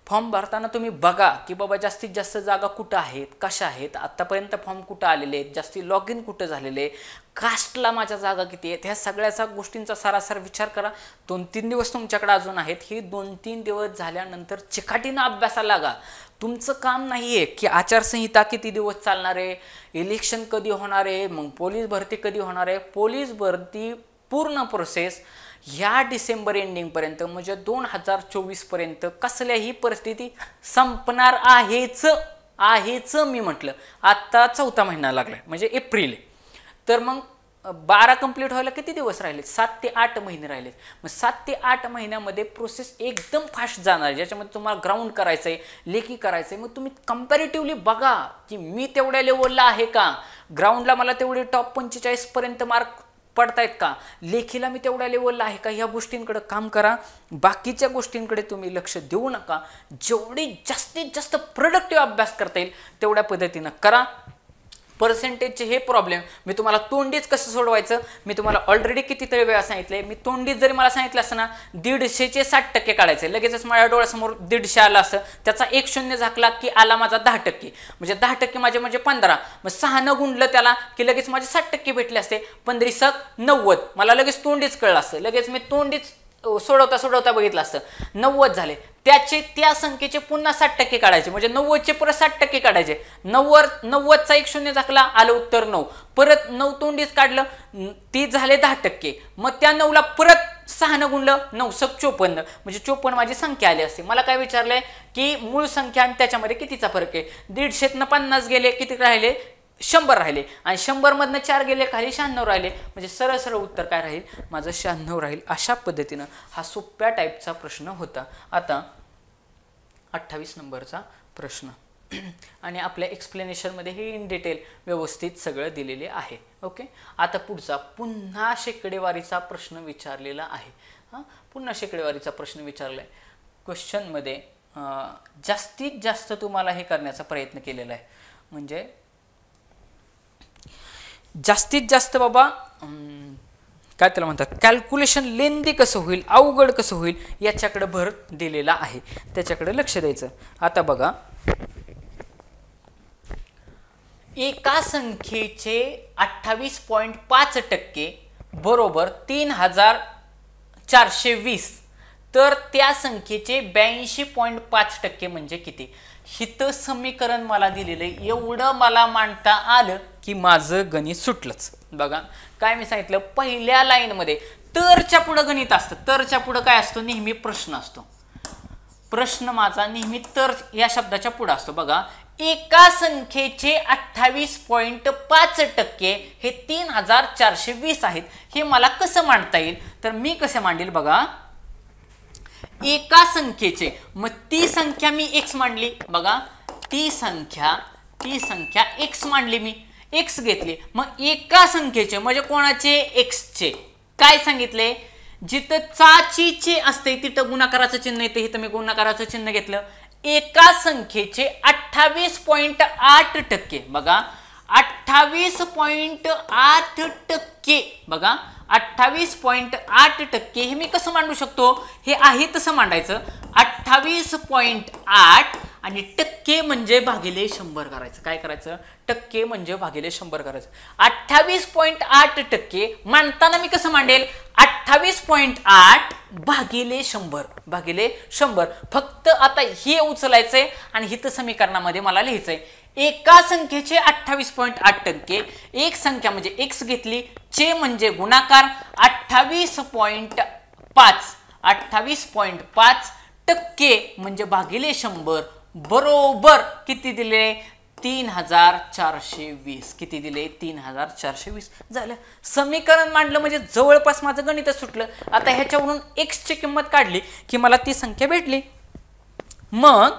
फॉर्म भरताना तुम्ही बघा की बाबा जास्तीत जास्त जागा कुठं आहेत, कशा आहेत, आतापर्यंत फॉर्म कुठं आलेले आहेत, जास्ती लॉग इन कुठं झालेले, कास्टला माझ्या जागा किती आहेत, ह्या सगळ्याचा गोष्टींचा सारासार विचार करा. 2-3 दिवस तुमच्याकडे अजून आहेत. हे 2-3 दिवस झाल्यानंतर चिकाटीनं अभ्यासाला लागा. तुमचं काम नाही आहे की आचारसंहिता किती दिवस चालणार आहे, इलेक्शन कधी होणार आहे, मग पोलीस भरती कधी होणार आहे. पोलीस भरती पूर्ण प्रोसेस ह्या डिसेंबर एंडिंगपर्यंत म्हणजे 2024 पर्यंत कसल्याही परिस्थिती संपणार आहेच मी म्हटलं. आता 4था महिना लागलाय म्हणजे एप्रिल. तर मग 12 कंप्लीट व्हायला किती दिवस राहिले? 7 ते 8 महिने राहिले. मग 7 ते 8 महिन्यामध्ये प्रोसेस एकदम फास्ट जाणार आहे. ज्याच्यामध्ये तुम्हाला ग्राउंड करायचं आहे, लेखी करायचं आहे. मग तुम्ही कंपॅरेटिव्हली बघा की मी तेवढ्या लेवलला आहे का, ग्राउंडला मला तेवढे टॉप 45 पर्यंत मार्क पडतायत का, लेखीला मी तेवढ्या लेवलला आहे का, ह्या गोष्टींकडे काम करा. बाकीच्या गोष्टींकडे तुम्ही लक्ष देऊ नका. जेवढी जास्तीत जास्त प्रोडक्टिव्ह अभ्यास करता येईल तेवढ्या पद्धतीनं करा. पर्सेंटेजचे हे प्रॉब्लेम मी तुम्हाला तोंडीच कसं सोडवायचं मी तुम्हाला ऑलरेडी कितीतरी वेळा सांगितले. मी तोंडीच जरी मला सांगितलं असतं ना 150चे 60% काढायचे, लगेचच माझ्या डोळ्यासमोर 150 आला असतं. त्याचा 1 शून्य झाकला की आला माझा 10%. म्हणजे 10% माझे म्हणजे 15. मग 6 न गुणलं त्याला की लगेच माझे 60% भेटले असते. 15 × 90 मला लगेच तोंडीच कळलं असतं. लगेच मी तोंडीच सोडवता बघितलं असतं. 90 झाले. त्याचे त्या संख्येचे पुन्हा 60% काढायचे म्हणजे 90चे परत 60% काढायचे. 90चा 1 शून्य झाकला आलं उत्तर 9. परत 9 तोंडीच काढलं ती झाले 10%. मग त्या 9ला परत 6 न गुणलं 9 × 54 म्हणजे 54 माझी संख्या आली असते. मला काय विचारलंय की मूळ संख्या आणि त्याच्यामध्ये कितीचा फरक आहे. 150तनं 50 गेले किती राहिले? 100 राहिले. आणि 100 मधनं 4 गेले खाली 96 राहिले. म्हणजे सरळ सरळ उत्तर काय राहील? माझं 96 राहील. अशा पद्धतीनं हा सोप्या टाईपचा प्रश्न होता. आता 28 नंबरचा प्रश्न आणि आपल्या एक्सप्लेनेशनमध्ये हे इन डिटेल व्यवस्थित सगळं दिलेले आहे. ओके. आता पुढचा पुन्हा शेकडेवारीचा प्रश्न विचारलेला आहे. पुन्हा शेकडेवारीचा प्रश्न विचारला आहे. क्वेश्चनमध्ये जास्तीत जास्त तुम्हाला हे करण्याचा प्रयत्न केलेला आहे. म्हणजे जास्तीत जास्त बाबा काय त्याला म्हणतात कॅल्क्युलेशन लेंदी कसं होईल, अवघड कसं होईल याच्याकडे भर दिलेला आहे. त्याच्याकडे लक्ष द्यायचं. आता बघा एका संख्येचे 28.5% बरोबर 3420, तर त्या संख्येचे 82.5% म्हणजे किती? हित समीकरण मला दिलेलं आहे, एवढं मला मांडता आलं की माझं गणित सुटलंच. बघा काय मी सांगितलं, पहिल्या लाईनमध्ये तरच्या पुढं गणित असतं. तरच्या पुढं काय असतो? नेहमी प्रश्न असतो. प्रश्न माझा नेहमी तर या शब्दाच्या पुढे असतो. बघा एका संख्येचे 28.5% हे 3420 आहेत. हे मला कसं मांडता येईल? तर मी कसं मांडेल बघा, एका संख्येचे, मग ती संख्या मी x मांडली. बघा ती संख्या x मांडली, मी x घेतली. मग एका संख्येचे म्हणजे कोणाचे? x चे. काय सांगितले? जिथं चाचीचे असते तिथं गुणाकाराचं चिन्ह येते, इथं मी गुणाकाराचं चिन्ह घेतलं. एका संख्येचे 28.8%. बघा 28.8%. बघा 28.8% हे मी कसं मांडू शकतो? हे आहे तसं मांडायचं. 28.8 आणि टक्के म्हणजे भागिले 100 करायचं. काय करायचं? टक्के म्हणजे भागिले 100 करायचं. 28.8% मांडताना मी कसं मांडेल? 28.8 भागिले 100. फक्त आता हे उचलायचंय आणि हित समीकरणामध्ये मला लिहायचंय. एका संख्येचे 28.8%, एक संख्या म्हणजे x घेतली, चे म्हणजे गुणाकार, 28.5% म्हणजे भागिले 100 बरोबर किती दिले? 3420. किती दिले? 3420. झालं. समीकरण मांडलं म्हणजे जवळपास माझं गणितच सुटलं. आता ह्याच्यावरून x ची किंमत काढली की मला ती संख्या भेटली. मग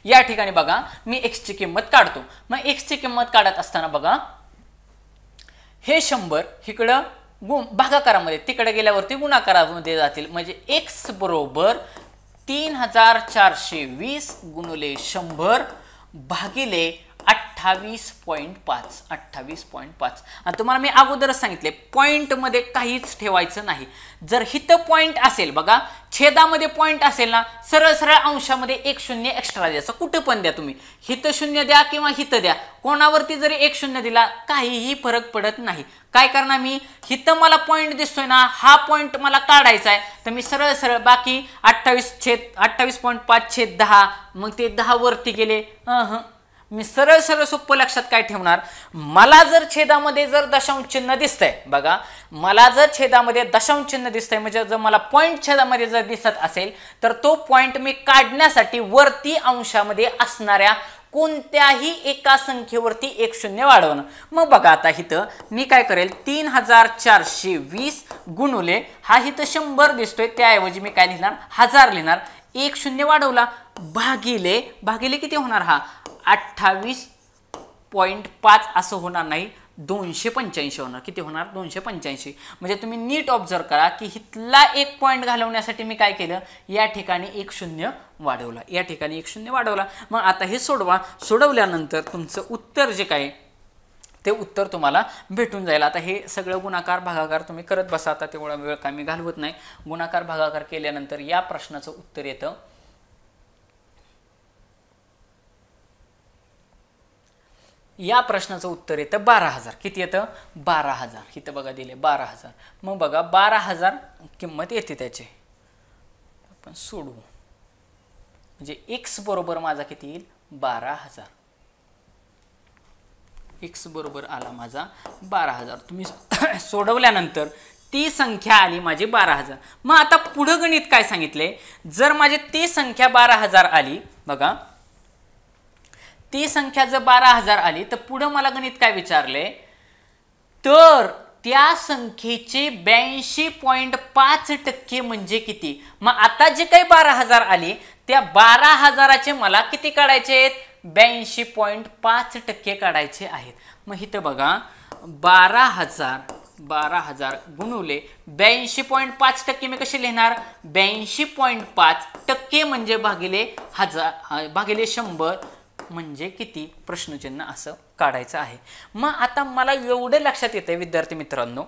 या ठिकाणी बघा मी x ची किंमत काढतो. मग x ची किंमत काढत असताना बघा हे 100 इकडं भागाकारामध्ये, तिकडे गेल्यावरती गुणाकारामध्ये जातील. म्हणजे x बरोबर 3420 गुणिले 100 भागिले 28.5. आणि तुम्हाला मी अगोदरच सांगितले पॉइंट मध्ये काहीच ठेवायचं नाही. जर हित पॉइंट असेल, बघा छेदामध्ये पॉइंट असेल ना, सरळ सरळ अंशामध्ये 1 0 एक्स्ट्रा द्यायचं. कुठं पण द्या तुम्ही, हित 0 द्या किंवा हित द्या, कोणावरती जरी 1 0 दिला काहीही फरक पडत नाही. काय करणार मी? हित मला पॉइंट दिसतोय ना, हा पॉइंट मला काढायचा आहे, तर मी सरळ सरळ बाकी 28.5/10, मग ते 10 वरती गेले. मी सरळ सरळ सोपं लक्षात काय ठेवणार, मला जर छेदामध्ये जर दशांश चिन्ह दिसतंय, बघा मला जर छेदामध्ये दशांश चिन्ह दिसतंय म्हणजे जर मला पॉइंट छेदामध्ये जर दिसत असेल तर तो पॉइंट मी काढण्यासाठी वरती अंशामध्ये असणाऱ्या कोणत्याही एका संख्येवरती 1 0 वाढवणं. मग बघा आता इथं मी काय करेल, 3420 गुणुले हा इथं 100 दिसतोय, त्याऐवजी मी काय लिहिणार? 1000 लिहिणार. 1 0 वाढवला भागिले किती होणार? हा 28.5 असं होणार नाही, 285 होणार. किती होणार? 285. म्हणजे तुम्ही नीट ऑब्झर्व करा की हितला एक पॉइंट घालवण्यासाठी मी काय केलं, या ठिकाणी 1 0 वाढवला, या ठिकाणी 1 0 वाढवला. मग आता हे सोडवा. सोडवल्यानंतर तुमचं उत्तर जे काय ते उत्तर तुम्हाला भेटून जाईल. आता हे सगळं गुणाकार भागाकार तुम्ही करत बसा. आता तेवढा वेळ काय मी घालवत नाही. गुणाकार भागाकार केल्यानंतर या प्रश्नाचं उत्तर येतं, या प्रश्नाचं उत्तर येतं 12,000. किती येतं? 12,000. इथं बघा दिले 12,000. मग बघा 12,000 किंमत येते त्याची, आपण सोडवू. म्हणजे x बरोबर माझा किती येईल? 12,000. x बरोबर आला माझा 12,000. तुम्ही सोडवल्यानंतर ती संख्या आली माझी 12,000. मग आता पुढं गणित काय सांगितले, जर माझी ती संख्या 12,000 आली, बघा ती संख्या जर 12,000 आली तर पुढं मला गणित काय विचारले, तर त्या संख्येचे 82.5% म्हणजे किती? मग आता जे काही 12,000 आली त्या 12,000चे मला किती काढायचे आहेत? 82.5% काढायचे आहेत. मग इथं बघा 12,000 गुणुले 82.5% मी कसे लिहिणार? 82.5% म्हणजे भागिले 100 म्हणजे किती? प्रश्नचिन्ह असं काढायचं आहे. मग आता मला एवढं लक्षात येतंय विद्यार्थी मित्रांनो,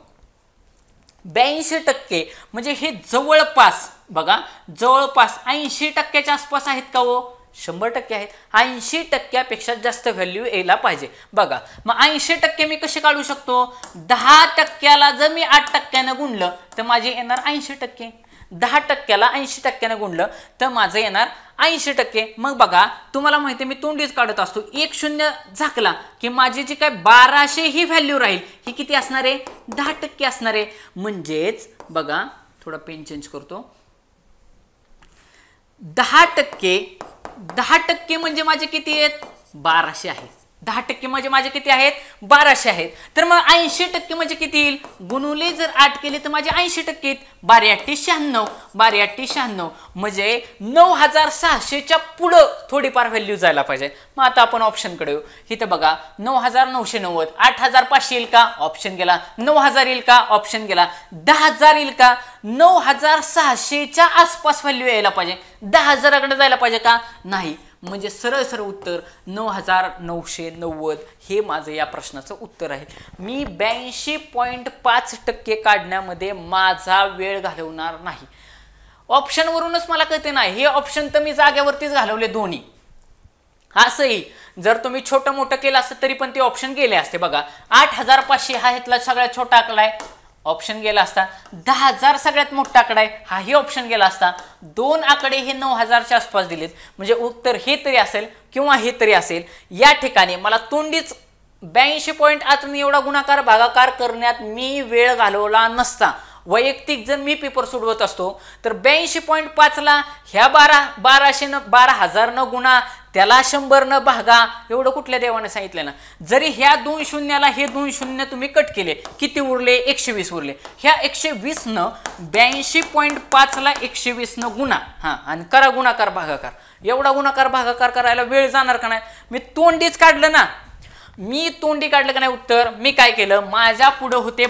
82% म्हणजे हे जवळपास, बघा जवळपास 80%च्या आसपास आहेत का हो? 100% आहेत. 80% जास्त व्हॅल्यू यायला पाहिजे. बघा मग 80% मी कसे काढू शकतो? 10%ला जर मी 8%ने गुणलं तर माझे येणार 80%. 10%ला 80%ने गुणलं तर माझं येणार 80%. मग बघा तुम्हाला माहिती आहे मी तोंडीच काढत असतो. 1 0 झाकला की माझी जी काय 1200 ही व्हॅल्यू राहील ही किती असणार आहे? 10% असणार आहे. म्हणजेच बघा थोडा पेन चेंज करतो. 10% म्हणजे माझे किती आहेत? 1200 आहेत. 10% म्हणजे माझे किती आहेत? 1200 आहेत. तर मग 80% म्हणजे किती येईल? गुणुले जर 8 केले तर माझे 80% आहेत. 12×8 = 96 म्हणजे 9600च्या पुढं थोडीफार व्हॅल्यू जायला पाहिजे. मग आता आपण ऑप्शनकडे येऊ. इथं बघा 9990, 8500 येईल का? ऑप्शन गेला. 9000 येईल का? ऑप्शन गेला. 10000 येईल का? 9600च्या आसपास व्हॅल्यू यायला पाहिजे. 10000कडे जायला पाहिजे का? नाही. म्हणजे सरळ सरळ उत्तर 9990 हे माझं या प्रश्नाचं उत्तर आहे. मी 82.5% काढण्यामध्ये माझा वेळ घालवणार नाही. ऑप्शनवरूनच मला कळते नाही. हे ऑप्शन तर मी जाग्यावरतीच घालवले दोन्ही. असंही जर तुम्ही छोटं मोठं केलं असतं तरी पण ते ऑप्शन गेले असते. बघा 8500 हा ह्यातला सगळ्यात छोटा आकडा आहे, ऑप्शन गेला असता. 10000 सगळ्यात मोठा आकडा आहे, हाही ऑप्शन गेला असता. दोन आकडे हे 9000च्या आसपास दिलेत म्हणजे उत्तर हे तरी असेल किंवा हे तरी असेल. या ठिकाणी मला तोंडीच 82.8 एवढा गुणाकार भागाकार करण्यात मी वेळ घालवला नसता. वैयक्तिक जर मी पेपर सोडवत असतो तर 82.5ला ह्या 1200 न गुणा त्याला 100 न भागा एवढं कुठल्या देवाने सांगितलं ना. जरी ह्या 2 शून्याला हे 2 शून्य तुम्ही कट केले किती उरले? 120 उरले. ह्या 120 न 82.5ला 120 न गुणा आणि करा गुणाकार भागाकार. एवढा गुणाकार भागाकार करायला वेळ जाणार का नाही? मी तोंडीच काढलं ना. मी तोंडी काढलं का नाही उत्तर? मी काय केलं? माझ्या पुढे होते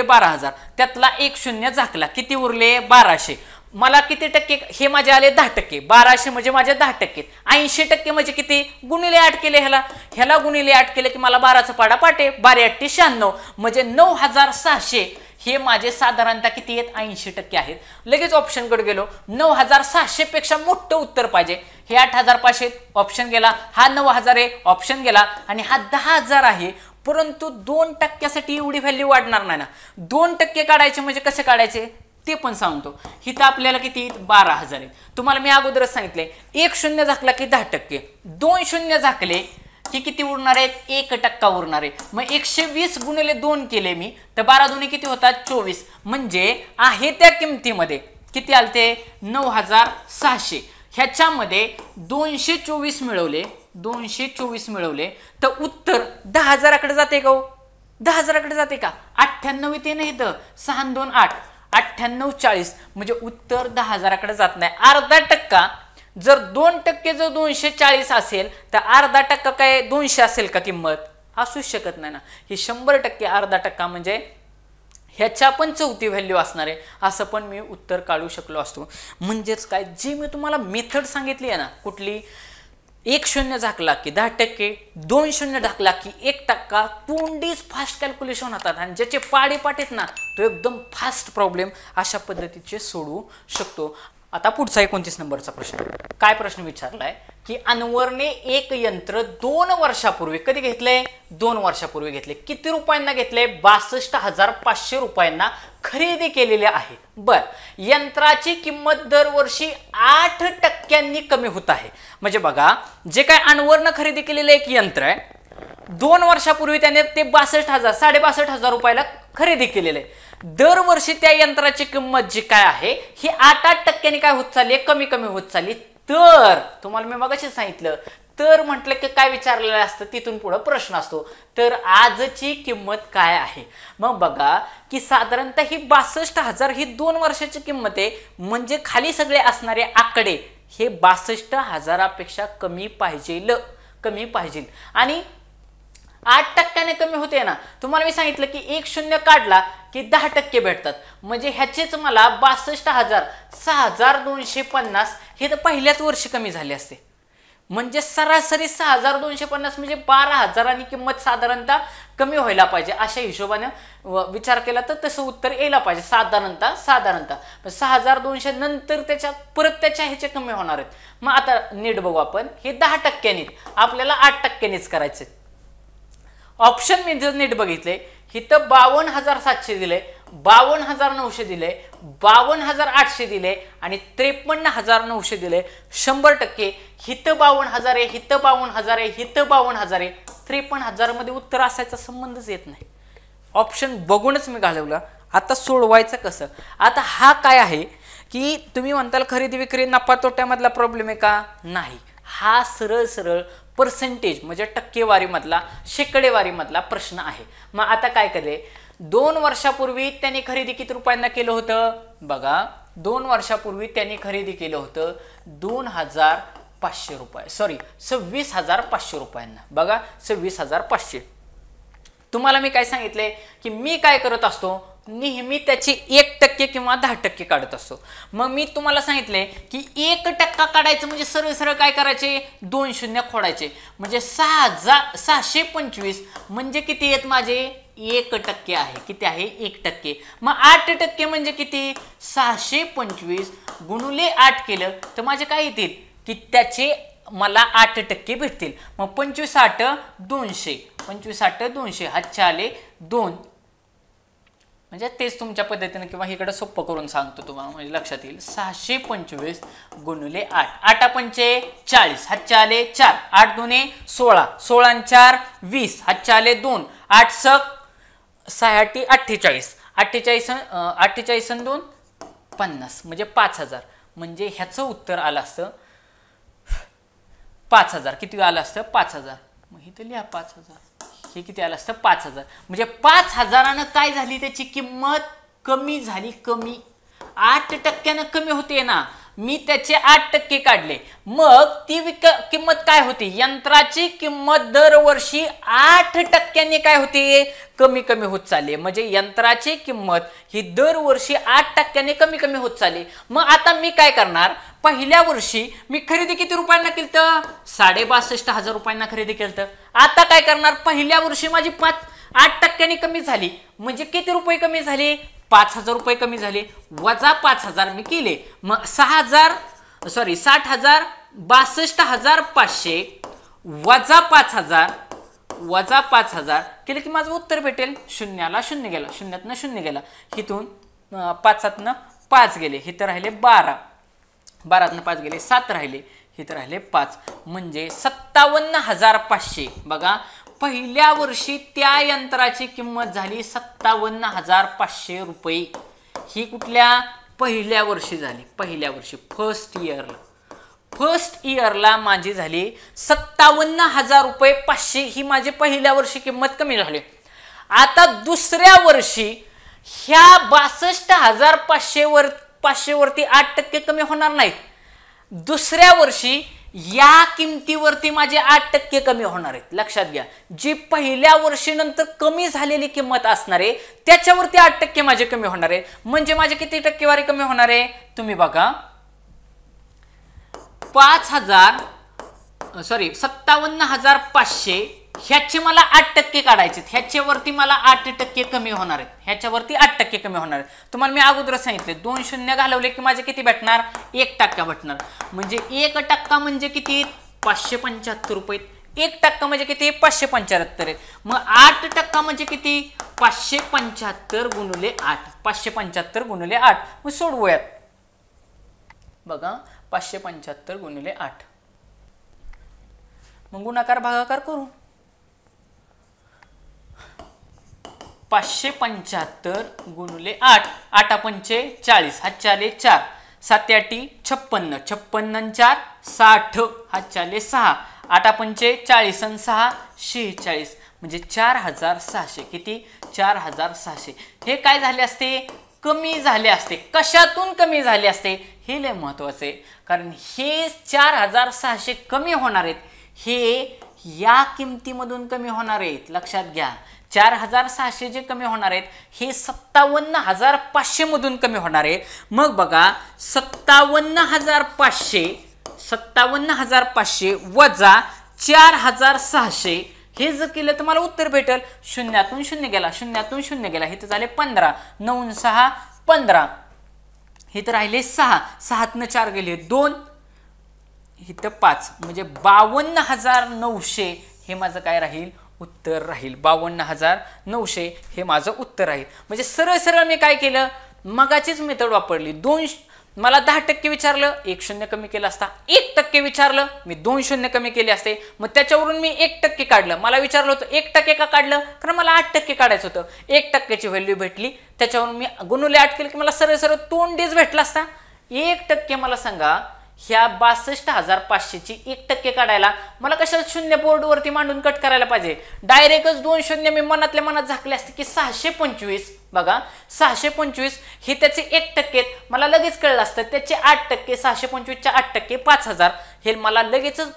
12000. त्यातला 1 शून्य झाकला किती उरले? 1200. मला किती टक्के? हे माझे आले 10%. 1200 म्हणजे माझे 10%. 80% म्हणजे किती? गुणिले 8 केले. ह्याला गुणिले 8 केले की मला 12चा पाडा पाटे. 12×8 = 96 म्हणजे 9600 हे माझे साधारणतः किती आहेत? 80% आहेत. लगेच ऑप्शनकडे गेलो. 9600 पेक्षा मोठं उत्तर पाहिजे. हे 8500 ऑप्शन गेला. हा 9000 आहे ऑप्शन गेला. आणि हा 10000 आहे. परंतु 2%साठी एवढी व्हॅल्यू वाढणार नाही ना. 2% काढायचे म्हणजे कसे काढायचे ते पण सांगतो. इथं आपल्याला किती? 12000 आहेत. तुम्हाला मी अगोदरच सांगितले 1 शून्य झाकला की 10%. 2 शून्य झाकले की किती उरणार आहेत? 1% उरणार आहे. मग 120 गुणिले 2 केले मी तर 12 दुनी किती होतात? 24. म्हणजे आहे त्या किमतीमध्ये किती आलते? 9600. ह्याच्यामध्ये 224 मिळवले. 224 मिळवले तर उत्तर 10000कडे जाते का? 10000कडे जाते का? 98 येते ना इथं. 6 2 8 98 40 म्हणजे उत्तर 10000कडे जात नाही. अर्धा टक्का. जर 2% जर 240 असेल तर अर्धा टक्का काय 200 असेल का किंमत? असू शकत नाही ना. ही 100% अर्धा टक्का म्हणजे ह्याच्या पण चौथी व्हॅल्यू असणार आहे. असं पण मी उत्तर काढू शकलो असतो. म्हणजेच काय जी मी तुम्हाला मेथड सांगितली आहे ना कुठली? 1 शून्य झाकला की 10%, 2 शून्य झाकला की 1%. तोंडीच फास्ट कॅल्क्युलेशन होतात आणि ज्याचे पाडे पाटेत ना तो एकदम फास्ट प्रॉब्लेम अशा पद्धतीचे सोडवू शकतो. आता पुढचा 29 नंबरचा प्रश्न. काय प्रश्न विचारलाय की अनवरने एक यंत्र 2 वर्षापूर्वी कधी घेतले? 2 वर्षापूर्वी घेतले. किती रुपयांना घेतले? 62,500 रुपयांना खरेदी केलेले आहे. बर, यंत्राची किंमत दरवर्षी 8% कमी होत आहे. म्हणजे बघा जे काय अनवरनं खरेदी केलेलं एक यंत्र आहे 2 वर्षापूर्वी त्याने ते 62,000 62,500 रुपयाला खरेदी केलेलं आहे. दरवर्षी त्या यंत्राची किंमत जी काय आहे ही 8% काय होत चालली? कमी कमी होत चालली. तर तुम्हाला मी मगाशी सांगितलं तर म्हटलं की काय विचारलेलं असतं तिथून पुढे प्रश्न असतो. तर आजची किंमत काय आहे? मग बघा की साधारणतः ही 62,000 ही 2 वर्षाची किंमत आहे. म्हणजे खाली सगळे असणारे आकडे हे 62,000पेक्षा कमी पाहिजे आणि 8% कमी होते ना. तुम्हाला मी सांगितलं की 1 शून्य काढला की 10% भेटतात. म्हणजे ह्याचेच मला 62,000 6250 हे तर पहिल्याच वर्षी कमी झाले असते. म्हणजे सरासरी 6250 म्हणजे 12,000 किंमत साधारणतः कमी व्हायला पाहिजे अशा हिशोबाने विचार केला तर तसं उत्तर यायला पाहिजे साधारणतः 6200 नंतर त्याच्या परत त्याच्या ह्याचे कमी होणार आहेत. मग आता नीट बघू आपण, हे 10% आपल्याला 8%नीच करायचे. ऑप्शन मी जर नीट बघितले इथं 52,700 दिले, 52,900 दिले, 52,800 दिले आणि 53,900 दिले. 100% हिथं 52,000 आहे, हिथं 52,000 आहे, हिथं 52,000 आहे. 53,000 मध्ये उत्तर असायचा संबंधच येत नाही. ऑप्शन बघूनच मी घालवलं. आता सोडवायचं कसं? आता हा काय आहे की तुम्ही म्हणताल खरेदी विक्री नफा तोट्यामधला प्रॉब्लेम आहे का? नाही, हा सरळ पर्सेंटेज म्हणजे टक्केवारीमधला शेकडेवारीमधला प्रश्न आहे. मग आता काय करे, 2 वर्षापूर्वी त्यांनी खरेदी किती रुपयांना केलं होतं? बघा, 2 वर्षापूर्वी त्यांनी खरेदी केलं होतं 2,500 रुपये, सॉरी 26,500 रुपयांना. बघा 26,500. तुम्हाला मी काय सांगितले की मी काय करत असतो, नेहमी त्याची 1% किंवा 10% काढत असतो. मग मी तुम्हाला सांगितले की 1% काढायचं म्हणजे सरळ काय करायचे, 2 शून्य खोडायचे. म्हणजे 6,625 म्हणजे किती आहेत माझे? 1% आहे. किती आहे? 1%. मग 8% म्हणजे किती? 625 गुणुले 8 केलं तर माझे काय येतील की त्याचे मला 8% भेटतील. मग 25 8 200, 25 8 200, हातचे आले 2. म्हणजे तेच तुमच्या पद्धतीने किंवा इकडे सोपं करून सांगतो तुम्हाला म्हणजे लक्षात येईल. 625 गुणुले 8, 8 पंचे 40, हातचे आले 4, 8 दुने 16, 16 4 20, हातचे आले 2, 8 6 48, 48 2 50 म्हणजे 5,000. म्हणजे ह्याचं उत्तर आलं असतं 5,000. किती आलं असतं? 5,000. मग इथे लिहा 5,000. हे किती आलं असतं? 5,000. म्हणजे 5,000 काय झाली त्याची किंमत? कमी झाली. कमी 8% कमी होते ना, मी त्याचे 8% काढले. मग ती किंमत काय होती? यंत्राची किंमत दरवर्षी 8% काय होती? कमी होत चालली. म्हणजे यंत्राची किंमत ही दरवर्षी 8% कमी होत चालली. मग आता मी काय करणार? पहिल्या वर्षी मी खरेदी किती रुपयांना केलं? 62,500 रुपयांना खरेदी केलं. आता काय करणार? पहिल्या वर्षी माझी 8% कमी झाली. म्हणजे किती रुपये कमी झाले? 5,000 रुपये कमी झाले. वजा 5,000 मी केले. मग 60,000 62,500 वजा 5,000 केलं की माझं उत्तर भेटेल. शून्याला शून्य गेला, शून्यातनं शून्य गेला, हिथून 5 5 गेले, हिथं राहिले 12, 12तनं 5 गेले 7 राहिले, हिथं राहिले 5. म्हणजे 57,500. बघा, पहिल्या वर्षी त्या यंत्राची किंमत झाली 57,500 रुपये. ही कुठल्या? पहिल्या वर्षी झाली. पहिल्या वर्षी फर्स्ट इयरला माझी झाली 57,000 रुपये 500. ही माझी पहिल्या वर्षी किंमत कमी झाली. आता दुसऱ्या वर्षी ह्या 62,500 वरती 8% कमी होणार नाहीत. दुसऱ्या वर्षी या किमतीवरती माझे 8% कमी होणार आहेत. लक्षात घ्या, जी पहिल्या वर्षी नंतर कमी झालेली किंमत असणार आहे त्याच्यावरती 8% माझे कमी होणार आहे. म्हणजे माझे किती टक्केवारी कमी होणार आहे? तुम्ही बघा, 57,500 ह्याचे मला 8% काढायचे. ह्याच्यावरती मला 8% कमी होणार आहेत. ह्याच्यावरती 8% कमी होणार आहेत. तुम्हाला मी अगोदर सांगितले 2 शून्य घालवले की माझे किती भेटणार? 1% भेटणार. म्हणजे 1% म्हणजे किती? 575 रुपये. 1% म्हणजे किती? 575 आहेत. मग 8% म्हणजे किती? 575 गुणुले 8. 575 गुणुले 8. मग सोडवूयात. बघा, 575 गुणिले 8. मग गुणाकार भागाकार करू. 575 गुणिले 8, 8 पंचे 40, हातचे आले 4, 7 8 56, 56 4 60, हातचे आले 6, 8 पंचे 40 आणि 6 46. म्हणजे 4,600. किती? 4,600. हे काय झाले असते? कमी झाले असते. कशातून कमी झाले असते? हे लय महत्वाचे आहे. कारण हे 4,600 कमी होणार आहेत, हे या किमतीमधून कमी होणार आहेत. लक्षात घ्या, 4,600 जे कमी होणार आहेत हे 57,500 मधून कमी होणार आहेत. मग बघा, 57,500 57,500 वजा 4,600 हे जर केलं तर मला उत्तर भेटेल. शून्यातून शून्य गेला, शून्यातून शून्य गेला, हे तर झाले 15. 9 6 15, हे तर राहिले 6, 6तनं 4 गेले 2, इथं 5, म्हणजे 52,900 हे माझं काय राहील, उत्तर राहील. 52,900 हे माझं उत्तर राहील. म्हणजे सरळ सरळ मी काय केलं, मगाचीच मेथड वापरली. मला 10% विचारलं, 1 शून्य कमी केलं असता. 1% विचारलं, मी 2 शून्य कमी केले असते. मग त्याच्यावरून मी 1% काढलं. मला विचारलं होतं 1% का काढलं, कारण मला 8% काढायचं होतं. 1%ची व्हॅल्यू भेटली, त्याच्यावरून मी गुणुले 8 केलं की मला सरळ सरळ 2 डेज भेटला असता. 1% मला सांगा, ह्या 62,500ची 1% काढायला मला कशाला शून्य बोर्डवरती मांडून कट करायला पाहिजे. डायरेक्टच 2 शून्य मी मनातल्या मनात झाकले असते की 625. बघा 625 हे त्याचे 1%, मला लगेच कळलं असतं. त्याचे 8%, 625च्या 8% 5,000, हे मला लगेचच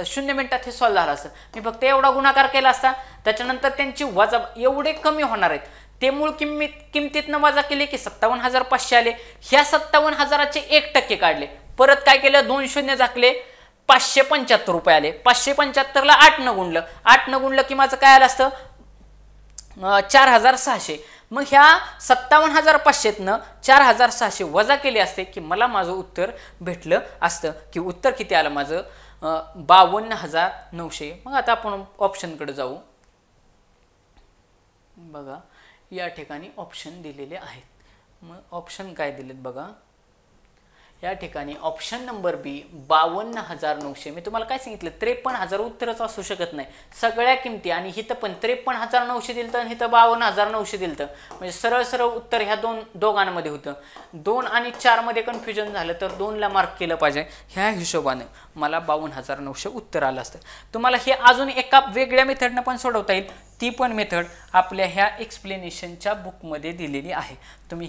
0 मिनिटात हे सॉल्व्ह झालं असतं. मी फक्त एवढा गुणाकार केला असता. त्याच्यानंतर त्यांची वजा एवढे कमी होणार आहेत. ते मूळ किमतीतनं वजा केले की 57,500 आले. ह्या 57,000चे 1% काढले. परत काय केलं, 2 शून्य झाकले, 575 रुपये आले. 575ला 8 गुणलं, 8 गुणलं की माझं काय आलं असतं, 4,600. मग ह्या 57,500तनं 4,600 वजा केले असते की मला माझं उत्तर भेटलं असतं. की उत्तर किती आलं माझं, 52,900. मग आता आपण ऑप्शनकडे जाऊ. बघा या ठिकाणी ऑप्शन दिलेले आहेत. मग ऑप्शन काय दिलेत बघा, या ठिकाणी ऑप्शन नंबर बी 52,900. मी तुम्हाला काय सांगितलं, 53,000 उत्तरच असू शकत नाही. सगळ्या किमती, आणि हिथं पण 53,900 दिलं तर, आणि हिथं 52,900 दिलं तर, म्हणजे सरळ सरळ उत्तर ह्या दोघांमध्ये होतं. 2 आणि 4 मध्ये कन्फ्युजन झालं तर 2ला मार्क केलं पाहिजे. ह्या हिशोबाने मला 52,900 उत्तर आलं असतं. तुम्हाला हे अजून एका वेगळ्या मेथडनं पण सोडवता येईल. ती पण मेथड आपल्या ह्या एक्सप्लेनेशनच्या बुकमध्ये दिलेली आहे. तुम्ही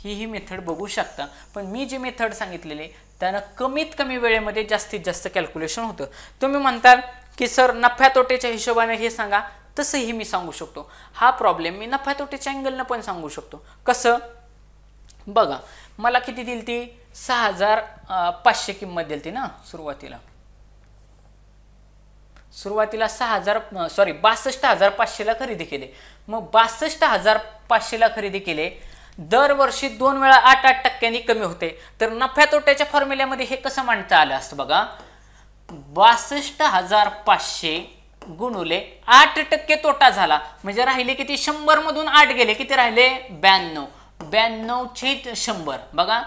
ही मेथड बघू शकता. पण मी जी मेथड सांगितलेली त्यानं कमीत कमी वेळेमध्ये जास्तीत जास्त कॅल्क्युलेशन होतं. तुम्ही म्हणताल की सर नफ्या तोट्याच्या हिशोबाने हे सांगा, तसंही मी सांगू शकतो. हा प्रॉब्लेम मी नफ्या तोट्याच्या अँगलनं पण सांगू शकतो. कसं बघा, मला किती दिली ती, 6,500 किंमत दिली ना सुरुवातीला 62,500ला खरेदी केले. मग 62,500ला खरेदी केले. दरवर्षी 2 वेळा 8% कमी होते. तर नफ्या तोट्याच्या फॉर्म्युल्यामध्ये हे कसं मांडता आलं असतं बघा, 62,500 गुणुले 8% तोटा झाला, म्हणजे राहिले किती, 100 मधून 8 गेले, किती राहिले, 92. 92/100. बघा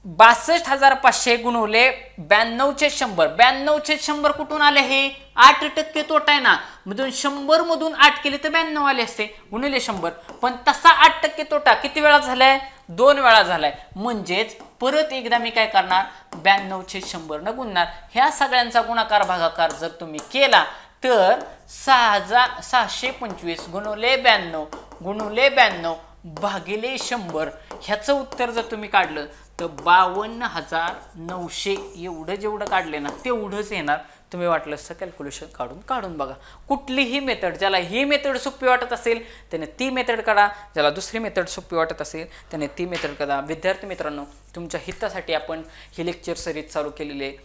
62,500 गुणवले 92/100. 92/100 कुठून आले, हे 8% तोटा आहे ना, मधून 100 मधून 8 केले तर 92 आले असते, गुणिले 100. पण तसा 8% तोटा किती वेळा झालाय, 2 वेळा झालाय. म्हणजेच परत एकदा मी काय करणार, 92/100 न गुणणार. ह्या सगळ्यांचा गुणाकार भागाकार जर तुम्ही केला तर 6,625 गुणुले 92 गुणुले 92 भागिले 100, ह्याचं उत्तर जर तुम्ही काढलं तर 52,900 एवढं जेवढं काढले ना तेवढंच येणार. तुम्ही वाटलं असं कॅल्क्युलेशन काढून बघा. कुठलीही मेथड, ज्याला ही मेथड सोपी वाटत असेल त्याने ती मेथड काढा, ज्याला दुसरी मेथड सोपी वाटत असेल त्याने ती मेथड काढा. विद्यार्थी मित्रांनो, तुमच्या हितासाठी आपण ही लेक्चर सिरीज चालू केलेली आहे.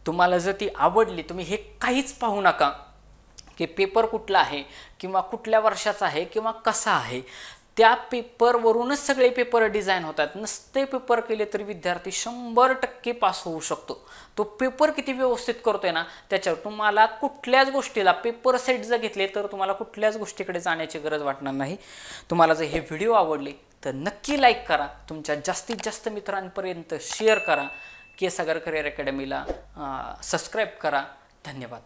तुम्हाला जर ती आवडली, तुम्ही हे काहीच पाहू नका की पेपर कुठला आहे किंवा कुठल्या वर्षाचा आहे किंवा कसा आहे. त्या पेपरवरूनच सगळे पेपर डिझाईन होतात. नसते पेपर केले तरी विद्यार्थी 100% पास होऊ शकतो. तो पेपर किती व्यवस्थित करतोय ना त्याच्यावर. तुम्हाला कुठल्याच गोष्टीला पेपर सेट जर घेतले तर तुम्हाला कुठल्याच गोष्टीकडे जाण्याची गरज वाटणार नाही. तुम्हाला जर हे व्हिडिओ आवडले तर नक्की लाईक करा, तुमच्या जास्तीत जास्त मित्रांपर्यंत शेअर करा. के सागर करिअर अकॅडमीला सबस्क्राईब करा. धन्यवाद.